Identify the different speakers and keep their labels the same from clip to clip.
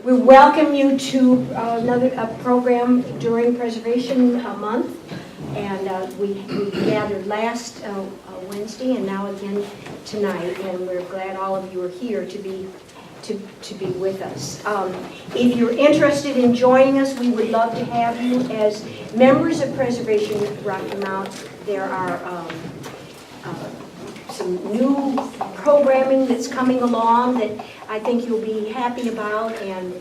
Speaker 1: We welcome you to another program during Preservation Month, and we gathered last Wednesday and now again tonight, and we're glad all of you are here to be with us. If you're interested in joining us, we would love to have you as members of Preservation Rocky Mount. There are some new programming that's coming along that I think you'll be happy about, and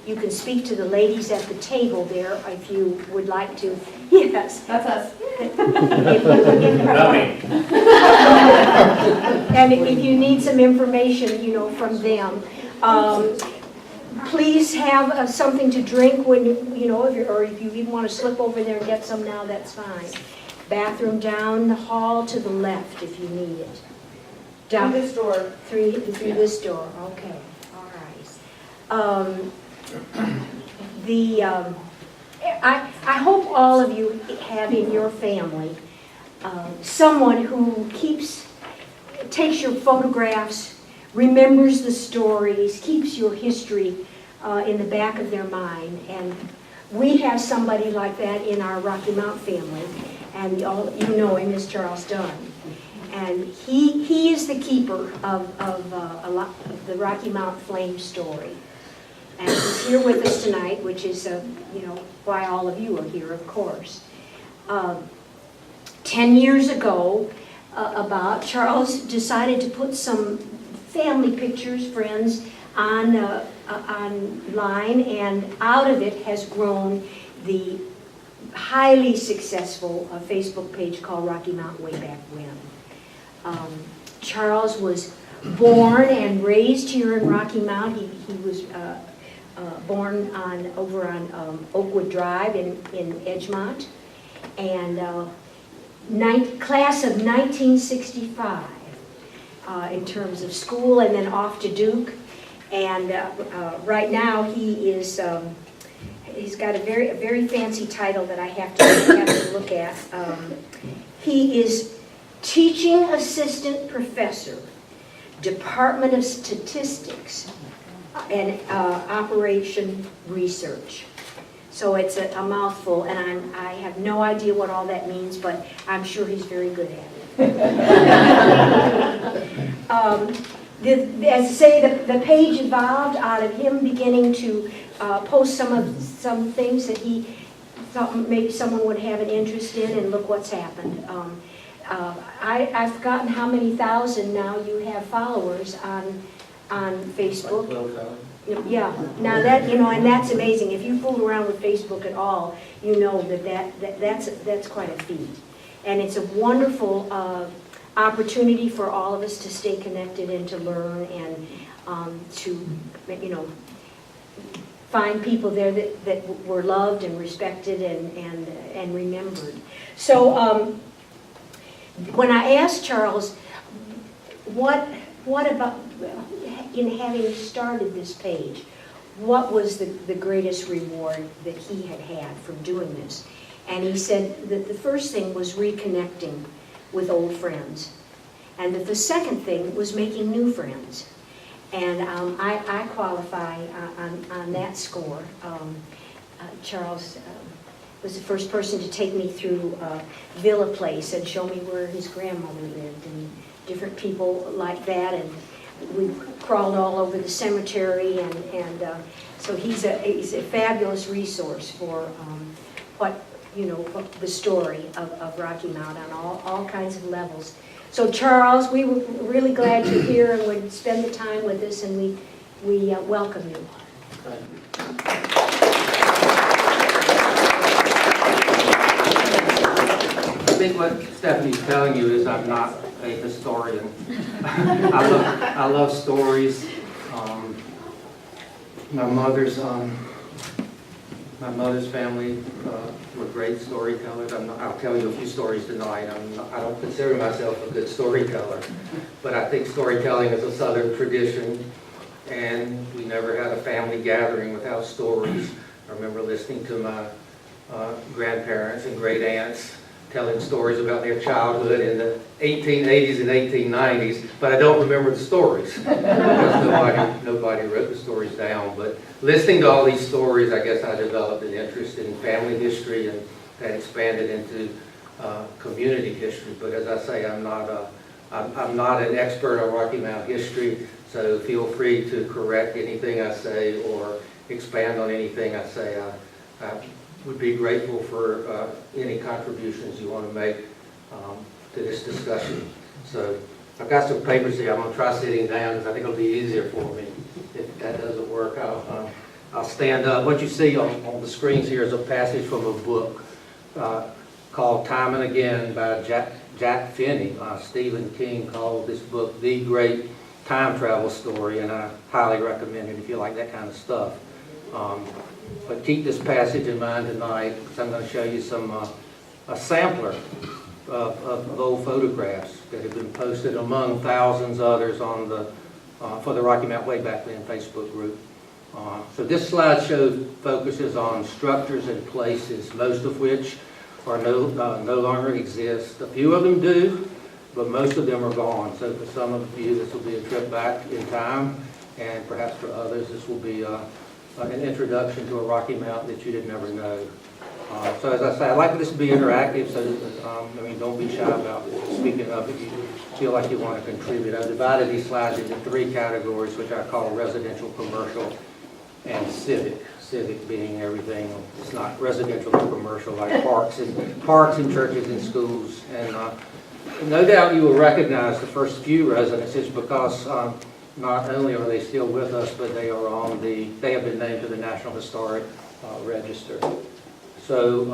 Speaker 1: you can speak to the ladies at the table there if you would like to. Yes.
Speaker 2: That's us.
Speaker 1: And if you need some information, from them, please have something to drink when, or if you even want to slip over there and get some now, that's fine. Bathroom down the hall to the left if you need it.
Speaker 2: Down this door.
Speaker 1: Through this door, okay, all right. I hope all of you have in your family someone who takes your photographs, remembers the stories, keeps your history in the back of their mind. And we have somebody like that in our Rocky Mount family, and you know him as Charles Dunn. And he is the keeper of the Rocky Mount Flame story. And he's here with us tonight, which is, why all of you are here, of course. 10 years ago, Charles decided to put some family pictures, friends, online, and out of it has grown the highly successful Facebook page called Rocky Mount Way Back When. Charles was born and raised here in Rocky Mount. He was born over on Oakwood Drive in Edgemont, and class of 1965 in terms of school, and then off to Duke. And right now he's got a very fancy title that I have to look at. He is Teaching Assistant Professor, Department of Statistics and Operation Research. So it's a mouthful, and I have no idea what all that means, but I'm sure he's very good at it. As I say, the page evolved out of him beginning to post some things that he thought maybe someone would have an interest in, and look what's happened. I've forgotten how many thousand now you have followers on Facebook. Yeah, now that, and that's amazing. If you fool around with Facebook at all, you know that's quite a feat. And it's a wonderful opportunity for all of us to stay connected and to learn and to, find people there that were loved and respected and remembered. So when I asked Charles, what about, in having started this page, what was the greatest reward that he had from doing this? And he said that the first thing was reconnecting with old friends, and that the second thing was making new friends. And I qualify on that score. Charles was the first person to take me through Villa Place and show me where his grandmother lived, and different people like that. And we crawled all over the cemetery, and so he's a fabulous resource for the story of Rocky Mount on all kinds of levels. So Charles, we were really glad you're here and would spend the time with us, and we welcome you.
Speaker 3: Thank you. I think what Stephanie's telling you is I'm not a historian. I love stories. My mother's family were great storytellers. I'll tell you a few stories tonight. I don't consider myself a good storyteller, but I think storytelling is a Southern tradition, and we never had a family gathering without stories. I remember listening to my grandparents and great aunts telling stories about their childhood in the 1880s and 1890s, but I don't remember the stories because nobody wrote the stories down. But listening to all these stories, I guess I developed an interest in family history, and that expanded into community history. But as I say, I'm not an expert on Rocky Mountain history, so feel free to correct anything I say or expand on anything I say. I would be grateful for any contributions you want to make to this discussion. So I've got some papers here. I'm going to try sitting down because I think it'll be easier for me. If that doesn't work, I'll stand up. What you see on the screens here is a passage from a book called Time and Again by Jack Finney. Stephen King called this book The Great Time Travel Story, and I highly recommend it if you like that kind of stuff. But keep this passage in mind tonight, because I'm going to show you a sampler of old photographs that have been posted among thousands others on for the Rocky Mountain Way Back Then Facebook group. So this slideshow focuses on structures and places, most of which are no longer exist. A few of them do, but most of them are gone. So for some of you, this will be a trip back in time, and perhaps for others, this will be an introduction to a Rocky Mountain that you didn't ever know. So as I say, I'd like this to be interactive, so don't be shy about speaking up if you feel like you want to contribute. I've divided these slides into 3 categories, which I call residential, commercial, and civic. Civic being everything. It's not residential or commercial, like parks and churches and schools. And no doubt you will recognize the first few residences because not only are they still with us, but they are they have been named to the National Historic Register. So,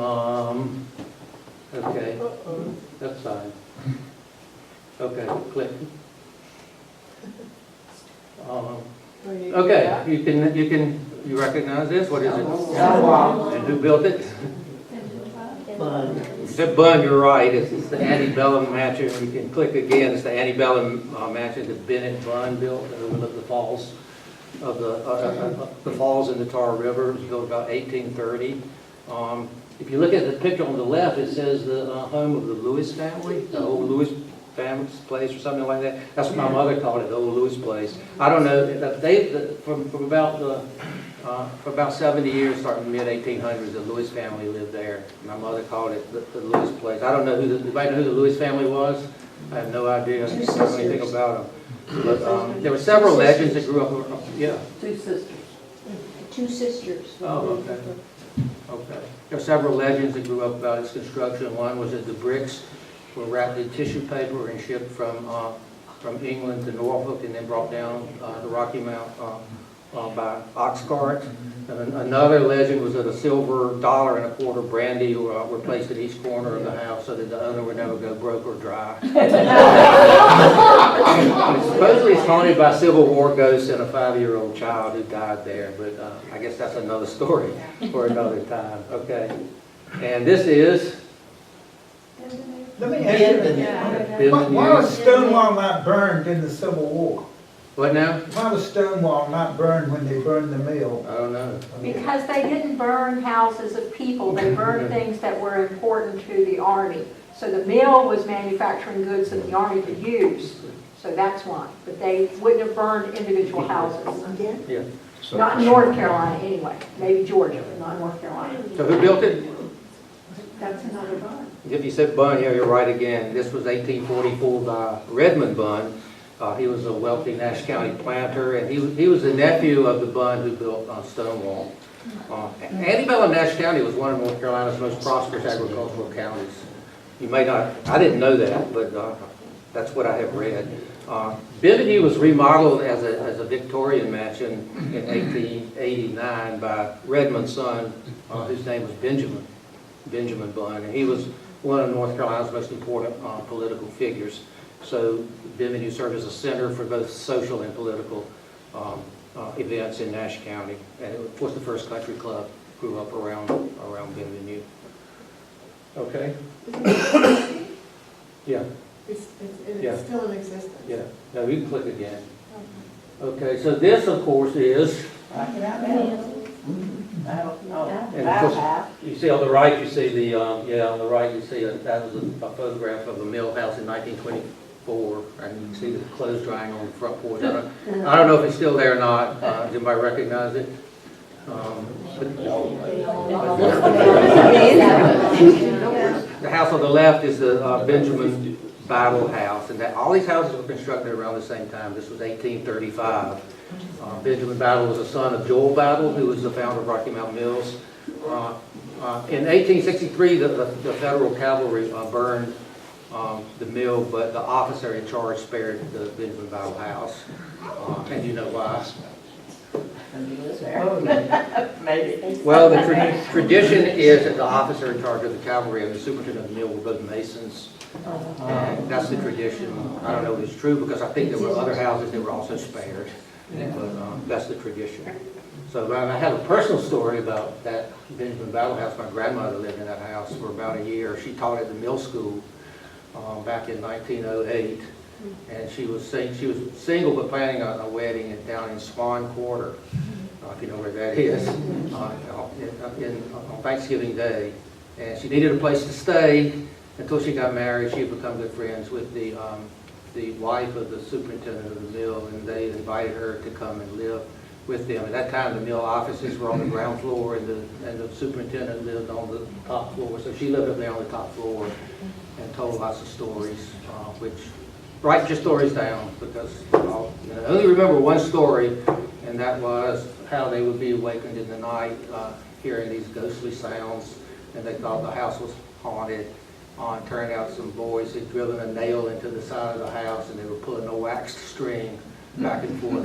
Speaker 3: okay, that's fine. Okay, click. Okay, you recognize this? What is it? And who built it? The Bunn, you're right. It's the antebellum mansion. You can click again. It's the antebellum mansion that Bennett Bunn built that overlooked the falls of the falls in the Tar River. It was built about 1830. If you look at the picture on the left, it says the home of the Lewis family, the old Lewis family's place or something like that. That's what my mother called it, the old Lewis place. I don't know. From about 70 years, starting in the mid-1800s, the Lewis family lived there. My mother called it the Lewis place. I don't know anybody know who the Lewis family was? I have no idea. I don't know anything about them. But there were several legends that grew up. Yeah.
Speaker 2: 2 sisters.
Speaker 1: 2 sisters.
Speaker 3: Oh, okay. Okay. There are several legends that grew up about its construction. One was that the bricks were wrapped in tissue paper and shipped from England to Norfolk and then brought down the Rocky Mountain by ox cart. And another legend was that a silver $1.25 brandy were placed at each corner of the house so that the owner would never go broke or dry. Supposedly it's haunted by Civil War ghosts and a 5-year-old child who died there, but I guess that's another story for another time. Okay, and this is.
Speaker 4: Let me ask you, why was Stonewall not burned in the Civil War?
Speaker 3: What now?
Speaker 4: Why was Stonewall not burned when they burned the mill?
Speaker 3: I don't know.
Speaker 2: Because they didn't burn houses of people, they burned things that were important to the Army. So the mill was manufacturing goods that the Army could use, so that's why. But they wouldn't have burned individual houses.
Speaker 3: Yeah.
Speaker 2: Not in North Carolina anyway, maybe Georgia, but not North Carolina.
Speaker 3: So who built it?
Speaker 2: That's another Bunn.
Speaker 3: If you said Bunn, yeah, you're right again. This was 1844 by Redmond Bunn. He was a wealthy Nash County planter, and he was the nephew of the Bunn who built Stonewall. Antebellum Nash County was one of North Carolina's most prosperous agricultural counties. You may not, I didn't know that, but that's what I have read. Benvenue was remodeled as a Victorian mansion in 1889 by Redmond's son, whose name was Benjamin Bunn, and he was one of North Carolina's most important political figures. So Benvenue served as a center for both social and political events in Nash County, and of course the first country club grew up around Benvenue. Okay. Yeah.
Speaker 5: It's
Speaker 3: Yeah.
Speaker 5: still in existence.
Speaker 3: Yeah. No, you can click again. Okay. So this, of course, is.
Speaker 4: I
Speaker 3: And of course, you see on the right, you see the, on the right, you see that was a photograph of a mill house in 1924, and you can see the clothes drying on the front porch. I don't know if it's still there or not. Does anybody recognize it? The house on the left is the Benjamin Battle house, and all these houses were constructed around the same time. This was 1835. Benjamin Battle was a son of Joel Battle, who was the founder of Rocky Mountain Mills. In 1863, the Federal Cavalry burned the mill, but the officer in charge spared the Benjamin Battle house. And you know why?
Speaker 5: Maybe.
Speaker 3: Well, the tradition is that the officer in charge of the cavalry and the superintendent of the mill were both Masons. And that's the tradition. I don't know if it's true, because I think there were other houses that were also spared. But that's the tradition. So I have a personal story about that Benjamin Battle house. My grandmother lived in that house for about a year. She taught at the mill school back in 1908. And she was single but planning a wedding down in Swan Quarter, if you know where that is, on Thanksgiving Day. And she needed a place to stay. Until she got married, she had become good friends with the wife of the superintendent of the mill, and they invited her to come and live with them. At that time, the mill offices were on the ground floor, and the superintendent lived on the top floor. So she lived up there on the top floor and told lots of stories, which write your stories down, because I only remember one story, and that was how they would be awakened in the night hearing these ghostly sounds, and they thought the house was haunted. It turned out some boys had driven a nail into the side of the house, and they were pulling a waxed string back and forth.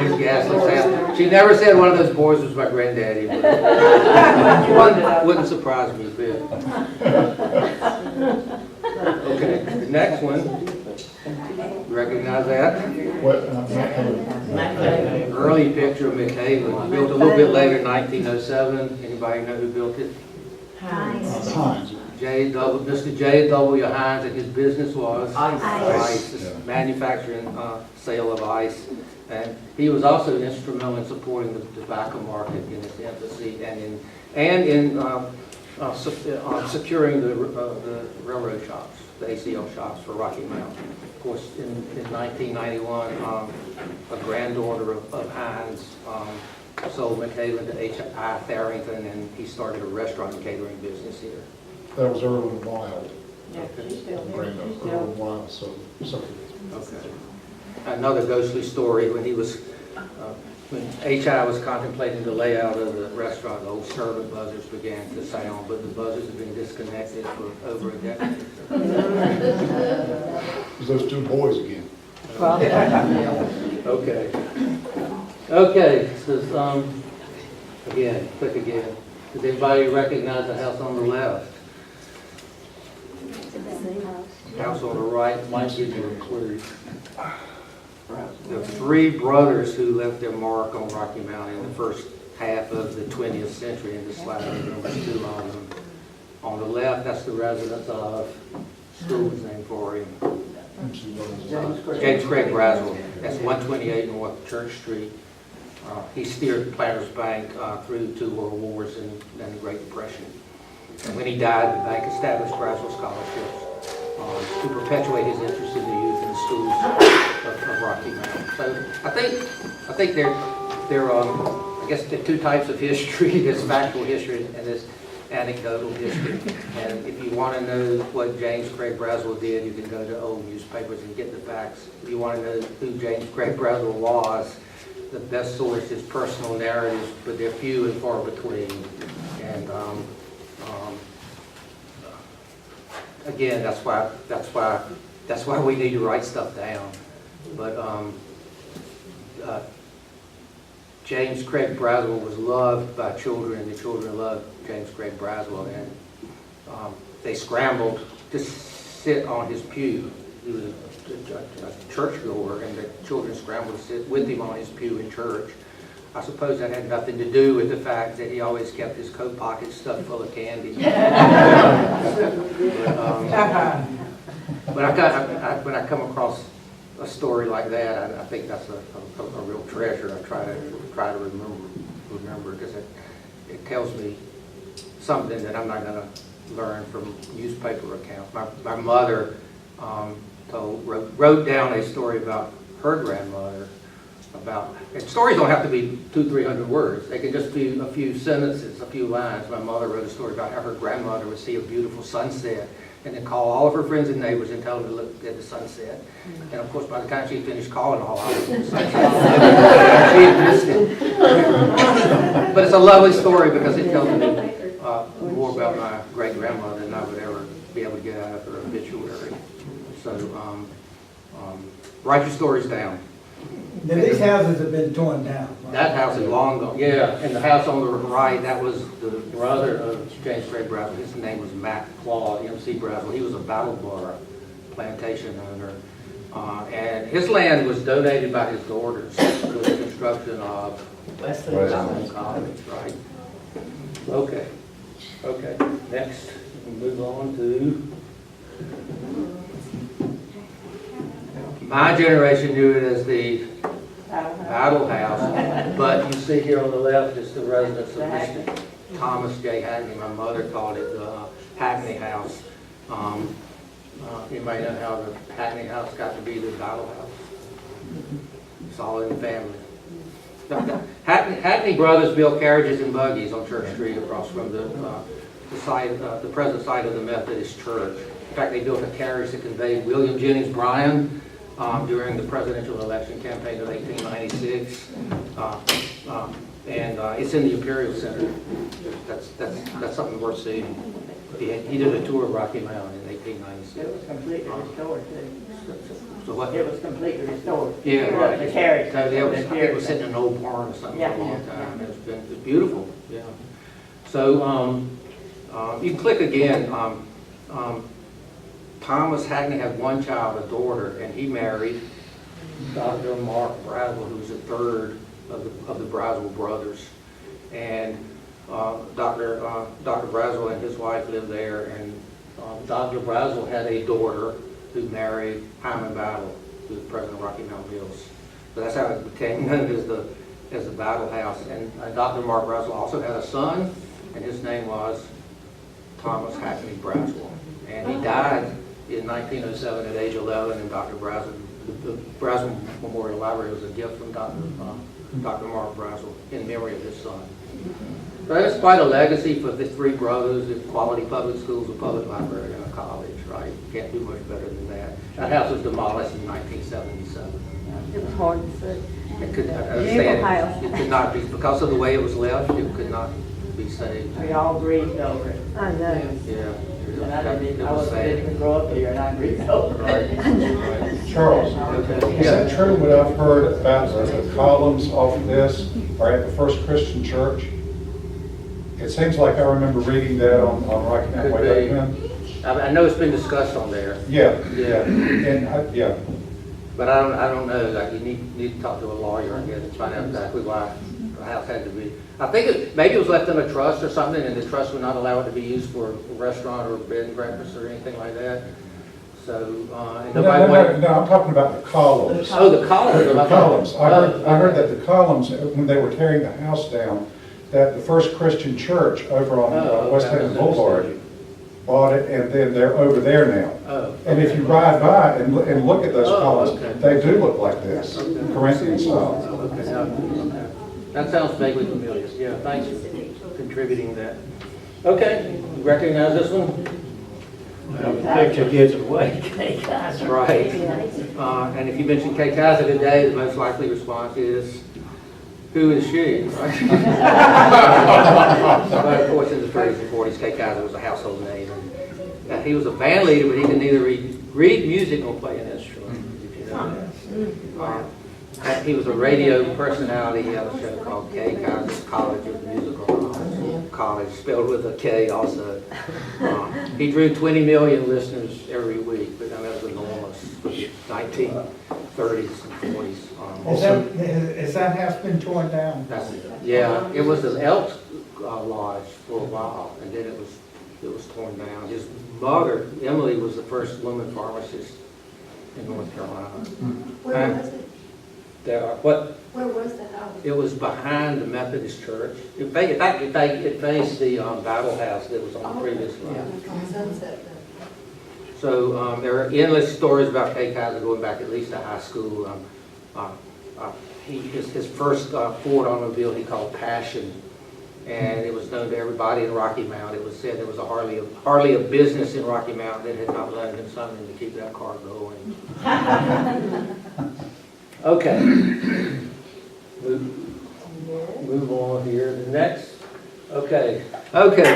Speaker 3: These ghastly sounds. She never said one of those boys was my granddaddy, but wouldn't surprise me a bit. Okay, the next one. You recognize that?
Speaker 6: What,
Speaker 3: Early picture of McHalen, built a little bit later, 1907. Anybody know who built it?
Speaker 6: Hines.
Speaker 3: Mr. J.W. Hines, and his business was
Speaker 5: Ice.
Speaker 3: Manufacturing, sale of ice. And he was also instrumental in supporting the tobacco market in its infancy, and in securing the railroad shops, the ACL shops for Rocky Mountain. Of course, in 1991, a granddaughter of Hines sold McHalen to H.I. Tharrington, and he started a restaurant and catering business here.
Speaker 6: That was Irwin Wild.
Speaker 5: Yeah, she's still here.
Speaker 6: Granddaughter,
Speaker 5: She's still.
Speaker 6: Irwin Wild, so.
Speaker 3: Okay. Another ghostly story, when when H.I. was contemplating the layout of the restaurant, the old servant buzzers began to sound, but the buzzers have been disconnected for over a decade.
Speaker 6: It was those two boys again.
Speaker 3: Okay. Okay, so, again, click again. Does anybody recognize the house on the left? House on the right might give you a clue. There are three brothers who left their mark on Rocky Mountain in the first half of the 20th century, and this slide numbers two of them. On the left, that's the residence of, school was named for him. James Craig Braswell. That's 128 North Church Street. He steered Planters Bank through two world wars and the Great Depression. And when he died, the bank established Braswell scholarships to perpetuate his interest in the youth and the schools of Rocky Mountain. So I think there I guess there are two types of history. There's factual history and there's anecdotal history. And if you want to know what James Craig Braswell did, you can go to old newspapers and get the facts. If you want to know who James Craig Braswell was, the best source is personal narratives, but they're few and far between. And again, that's why we need to write stuff down. But James Craig Braswell was loved by children, and the children loved James Craig Braswell, and they scrambled to sit on his pew. He was a churchgoer, and the children scrambled to sit with him on his pew in church. I suppose that had nothing to do with the fact that he always kept his coat pockets stuffed full of candy. But when I come across a story like that, I think that's a real treasure. I try to remember because it tells me something that I'm not going to learn from newspaper accounts. My mother wrote down a story about her grandmother. And stories don't have to be 200-300 words. They can just be a few sentences, a few lines. My mother wrote a story about how her grandmother would see a beautiful sunset and then call all of her friends and neighbors and tell them to look at the sunset. And of course, by the time she finished calling all of them, she had missed it. But it's a lovely story because it tells me more about my great-grandmother than I would ever be able to get out of her obituary. So write your stories down.
Speaker 4: Now, these houses have been torn down. Right?
Speaker 3: That house is long gone, yeah, and the house on the right, that was the brother of James Gerry Brabham. His name was Matt Claw, MC Brabham. He was a Battleboro plantation owner. And his land was donated by his daughters for the construction of Westland College, right? Okay, next, we'll move on to... My generation knew it as the Battle House, but you see here on the left is the residence of Mr. Thomas J. Hackney. My mother called it the Hackney House. You may know how the Hackney House got to be the Battle House. It's all in the family. Hackney brothers built carriages and buggies on Church Street across from the present site of the Methodist Church. In fact, they built a carriage that conveyed William Jennings Bryan during the presidential election campaign of 1896, and it's in the Imperial Center. That's something worth seeing. He did a tour of Rocky Mountain in 1896.
Speaker 5: It was completely restored too.
Speaker 3: So what?
Speaker 5: It was completely restored.
Speaker 3: Yeah, right.
Speaker 5: The carriage.
Speaker 3: So it was sitting in an old barn or something for a long time. It's beautiful. Yeah. So you can click again. Thomas Hackney had one child, a daughter, and he married Dr. Mark Braswell, who was the third of the Braswell brothers. And Dr. Braswell and his wife lived there, and Dr. Braswell had a daughter who married Hyman Battle, who was president of Rocky Mountain Mills. So that's how it became known as the Battle House. And Dr. Mark Braswell also had a son, and his name was Thomas Hackney Braswell. And he died in 1907 at age 11, and Dr. Braswell, the Braswell Memorial Library was a gift from Dr. Mark Braswell in memory of his son. So that's quite a legacy for the three brothers, the quality public schools, a public library, and a college, right? Can't do much better than that. That house was demolished in 1977.
Speaker 7: It was hard to see.
Speaker 3: It could, I understand, it could not be, because of the way it was left, it could not be saved.
Speaker 5: We all grieved over it.
Speaker 7: I know.
Speaker 3: Yeah.
Speaker 5: And I
Speaker 3: It
Speaker 5: didn't
Speaker 3: was sad.
Speaker 5: even grow up here and I grieved over it.
Speaker 3: Right.
Speaker 6: Charles,
Speaker 3: Okay.
Speaker 6: is that true what I've heard about the columns off of this are at the First Christian Church? It seems like I remember reading that on Rocky Mountain
Speaker 3: Could
Speaker 6: Way
Speaker 3: be.
Speaker 6: back then.
Speaker 3: I know it's been discussed on there,
Speaker 6: Yeah,
Speaker 3: Yeah.
Speaker 6: and yeah.
Speaker 3: but I don't know, like, you need to talk to a lawyer, I guess, to find out exactly why the house had to be. I think maybe it was left in a trust or something, and the trust would not allow it to be used for a restaurant or bed and breakfast or anything like that. So, and nobody wanted.
Speaker 6: No, I'm talking about the columns.
Speaker 3: Oh, the columns.
Speaker 6: The columns. I heard that the columns, when they were tearing the house down, that the First Christian Church over on West Haven Boulevard bought it, and then they're over there now.
Speaker 3: Oh.
Speaker 6: And if you ride by and look at those
Speaker 3: Oh,
Speaker 6: columns,
Speaker 3: okay.
Speaker 6: they do look like this, Corinthian style.
Speaker 3: Okay, okay. That sounds vaguely familiar. Yeah, thanks for contributing that. Okay, you recognize this one?
Speaker 5: The picture gives it away.
Speaker 3: That's right. And if you mention Kay Kaiser today, the most likely response is, who is she? Right? But of course, in the 30s and 40s, Kay Kaiser was a household name. And he was a band leader, but he could neither read music nor play an instrument, if you know that. He was a radio personality. He had a show called Kay Kaiser's College of Musical College, spelled with a K also. He drew 20 million listeners every week, but that was enormous for the 1930s and 40s.
Speaker 4: Has that house been torn down?
Speaker 3: Yeah, it was an Elks Lodge for a while, and then it was torn down. His mother, Emily, was the first woman pharmacist in North Carolina.
Speaker 7: Where was it?
Speaker 2: Where was the house?
Speaker 3: It was behind the Methodist church. In fact, it faced the Bible house that was on the previous line.
Speaker 2: On Sunset.
Speaker 3: So there are endless stories about Kay Kaiser going back at least to high school. His first Ford automobile he called Passion, and it was known to everybody in Rocky Mount. It was said there was hardly a business in Rocky Mount that had not loaned him something to keep that car going. Okay. Move on here. The next. Okay,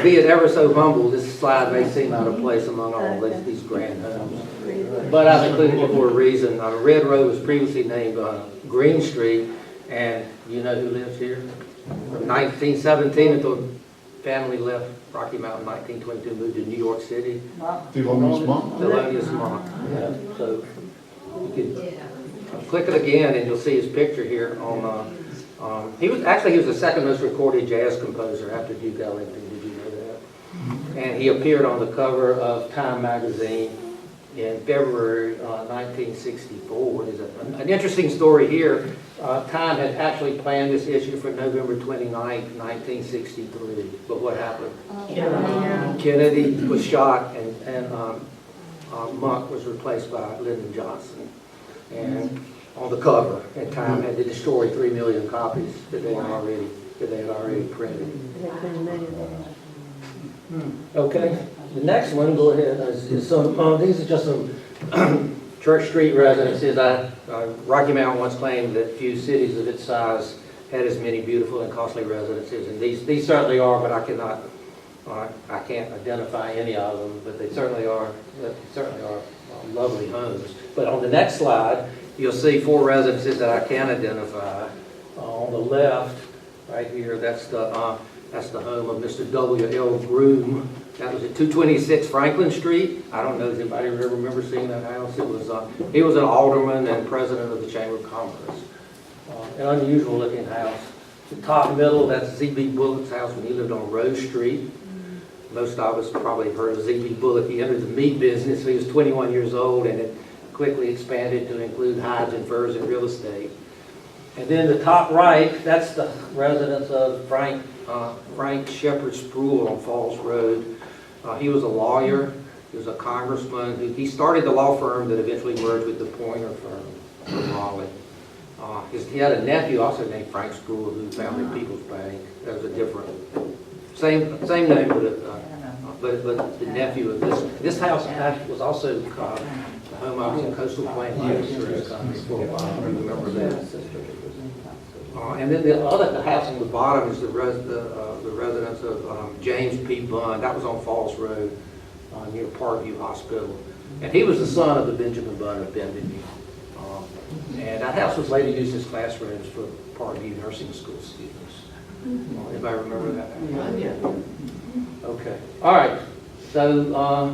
Speaker 3: be it ever so humble, this slide may seem out of place among all these grand homes. But I've included it for a reason. Red Road was previously named Green Street, and you know who lives here? From 1917 until the family left Rocky Mountain in 1922, moved to New York City.
Speaker 6: Thelonious Monk.
Speaker 3: Thelonious Monk. Yeah, so you can click it again and you'll see his picture here on he was the second most recorded jazz composer after Duke Ellington. Did you know that? And he appeared on the cover of Time magazine in February 1964. There's an interesting story here. Time had actually planned this issue for November 29, 1963. But what happened? Kennedy was shot, and Monk was replaced by Lyndon Johnson. And on the cover, and Time had to destroy 3 million copies that they had already printed. Okay, the next one, go ahead, is some, these are just some Church Street residences. Rocky Mount once claimed that few cities of its size had as many beautiful and costly residences, and these certainly are, but I can't identify any of them, but they certainly are lovely homes. But on the next slide, you'll see 4 residences that I can identify. On the left, right here, that's the home of Mr. W.L. Groom. That was at 226 Franklin Street. I don't know if anybody ever remember seeing that house. He was an alderman and president of the Chamber of Commerce. An unusual looking house. The top middle, that's Z.B. Bullock's house when he lived on Rose Street. Most of us probably heard of Z.B. Bullock. He entered the meat business when he was 21 years old, and it quickly expanded to include hides and furs and real estate. And then the top right, that's the residence of Frank Shepard Sproul on Falls Road. He was a lawyer. He was a congressman. He started the law firm that eventually merged with the Pointer firm in Raleigh. He had a nephew also named Frank Sproul who founded People's Bank. That was a different, same name, but the nephew of this house was also the home office in Coastal Plain Insurance Company for a while. I remember that. And then the house on the bottom is the residence of James P. Bunn. That was on Falls Road near Parkview Hospital. And he was the son of the Benjamin Bunn of Bentonville. And that house was later used as classrooms for Parkview Nursing School students. Anybody remember that? Yeah. Okay. All right. So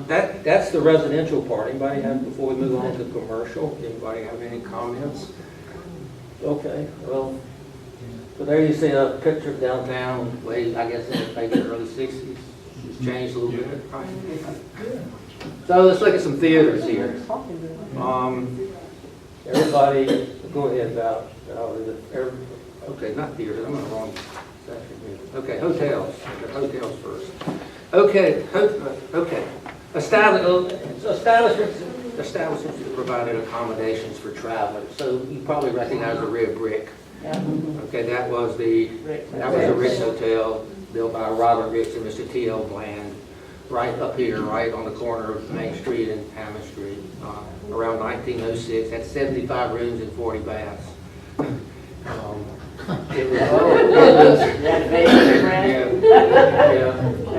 Speaker 3: that's the residential part. Anybody have, before we move on to commercial, anybody have any comments? Okay. Well, so there you see a picture of downtown, I guess in maybe the early 60s. It's changed a little bit. Right? So let's look at some theaters here. Everybody, go ahead, Val. Okay, not theaters, I'm on the wrong section here. Okay, hotels. Hotels first. Okay. Establishments that provided accommodations for travelers. So you probably recognize the Red Brick. Okay, that was the Rick's Hotel built by Robert Ricks and Mr. T.L. Bland, right up here, right on the corner of Main Street and Hammond Street, around 1906. Had 75 rooms and 40 baths.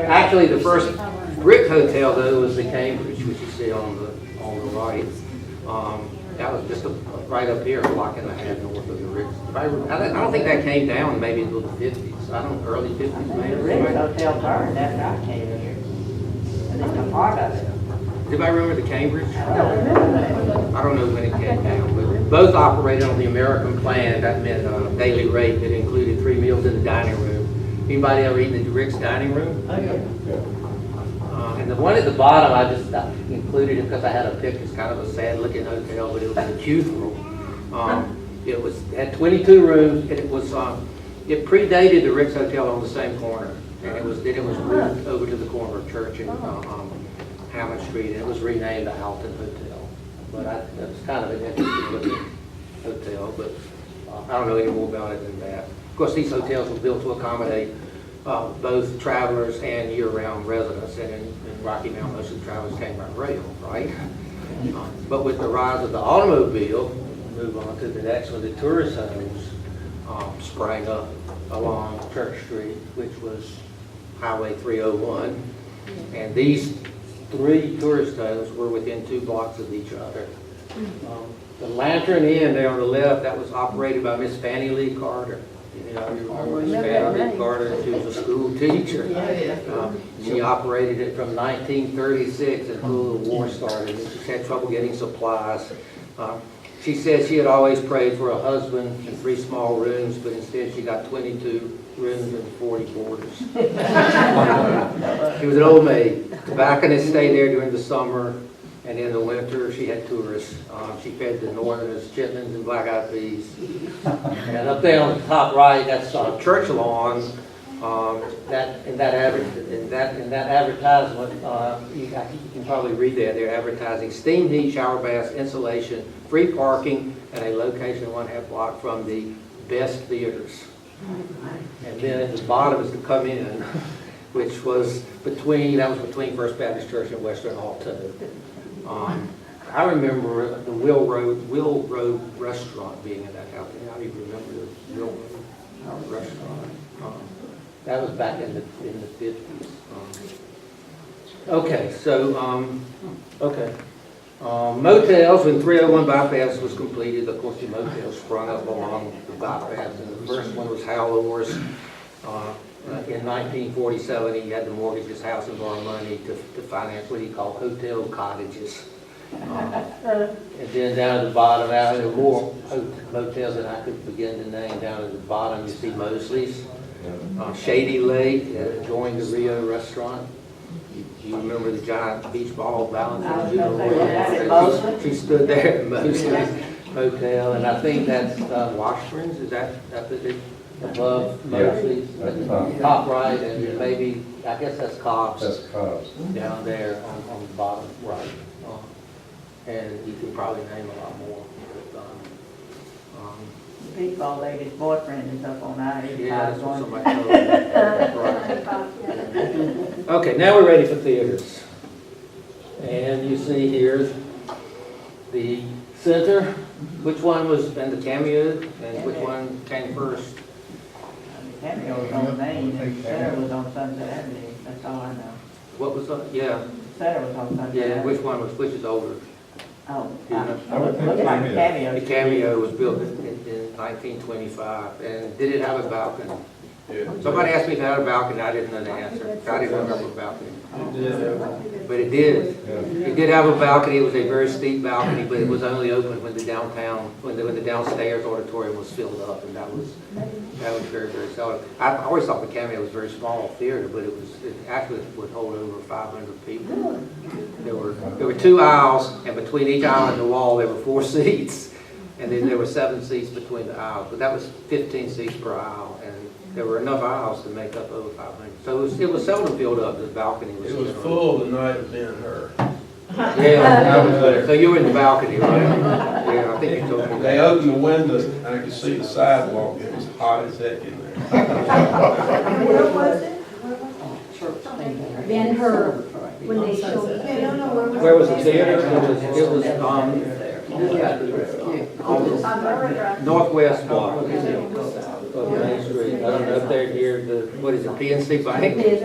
Speaker 3: Actually, the first brick hotel though was the Cambridge, which you see on the right. That was just right up here, a block and a half north of the Ricks. I don't think that came down maybe until the 50s. Early 50s maybe.
Speaker 5: The Rick's Hotel burned after I came here. And it's a part of it.
Speaker 3: Anybody remember the Cambridge?
Speaker 5: I don't remember that.
Speaker 3: I don't know when it came down, but both operated on the American plan. That meant a daily rate that included 3 meals in the dining room. Anybody ever eaten in the Rick's dining room?
Speaker 5: Oh, yeah.
Speaker 3: And the one at the bottom, I just included it because I had a pic. It's kind of a sad-looking hotel, but it was a cubicle. It had 22 rooms, and it predated the Rick's Hotel on the same corner. And it was moved over to the corner of Church and Hammond Street, and it was renamed the Alton Hotel. But it was kind of an interesting looking hotel, but I don't know any more about it than that. Of course, these hotels were built to accommodate both travelers and year-round residents, and in Rocky Mount, most of the travelers came by rail, right? But with the rise of the automobile, move on to the next one, the tourist homes sprang up along Church Street, which was Highway 301, and these 3 tourist homes were within 2 blocks of each other. The Lantern Inn there on the left, that was operated by Miss Fannie Lee Carter. You remember Miss Fannie Lee Carter? She was a school teacher. She operated it from 1936 until the war started. She had trouble getting supplies. She said she had always prayed for a husband and 3 small rooms, but instead she got 22 rooms and 40 boarders. She was an old maid. Tobacconists stayed there during the summer, and in the winter she had tourists. She fed the Northerners chitlins and black-eyed peas. And up there on the top right, that's Church Lawn. In that advertisement, you can probably read that. They're advertising steam heat, shower baths, insulation, free parking, and a location 1/2 block from the best theaters. And then at the bottom is to come in, which was between First Baptist Church and Western Alto. I remember the Will Road restaurant being in that house. How do you remember the Will Road restaurant? That was back in the 50s. Motels, when 301 bypass was completed, of course the motels sprung up along the bypass, and the first one was Howler's. In 1947, he had to mortgage his house and borrow money to finance what he called hotel cottages. And then down at the bottom, out there were more motels than I could begin to name. Down at the bottom, you see Mosley's. Shady Lake joined the Rio restaurant. You remember the giant beach ball balancer? She stood there at Mosley's Hotel, and I think that's Washburn's. Is that above Mosley's? Top right, and maybe, I guess that's Cobb's.
Speaker 6: That's Cobb's.
Speaker 3: Down there on the bottom right. And you can probably name a lot more.
Speaker 5: The Peatball lady's boyfriend is up on I-85.
Speaker 3: Yeah, that's what somebody told me. Right. Okay, now we're ready for theaters. And you see here the center, which one was, and the Cameo, and which one came first?
Speaker 5: The Cameo was on Main, and the center was on Sunset Avenue. That's all I know.
Speaker 3: What was that? Yeah,
Speaker 5: The center was on Sunset
Speaker 3: yeah,
Speaker 5: Avenue.
Speaker 3: which is older?
Speaker 5: Oh,
Speaker 3: Yeah.
Speaker 6: I would think
Speaker 5: looks like
Speaker 6: Cameo.
Speaker 5: Cameo.
Speaker 3: The Cameo was built in 1925, and did it have a balcony? Somebody asked me if it had a balcony, I didn't know the answer. I didn't remember a balcony. But it did. It did have a balcony. It was a very steep balcony, but it was only open when the downstairs auditorium was filled up, and that was very, very seldom. I always thought the Cameo was a very small theater, but it actually would hold over 500 people. There were 2 aisles, and between each aisle and the wall there were 4 seats, and then there were 7 seats between the aisles. But that was 15 seats per aisle, and there were enough aisles to make up over 500. So it was seldom filled up. The balcony was.
Speaker 8: It was full the night of Ben-Hur.
Speaker 3: Yeah, I was there. So you were in the balcony, right? Yeah, I think you told me
Speaker 8: They
Speaker 3: that.
Speaker 8: opened the windows, and I could see the sidewalk. It was hot as heck in there.
Speaker 1: Where was it? Ben-Hur, when they showed it.
Speaker 3: Where was the theater? It was northwest block of Main Street. I don't know if they're near what is it, PNC Bank?
Speaker 7: It's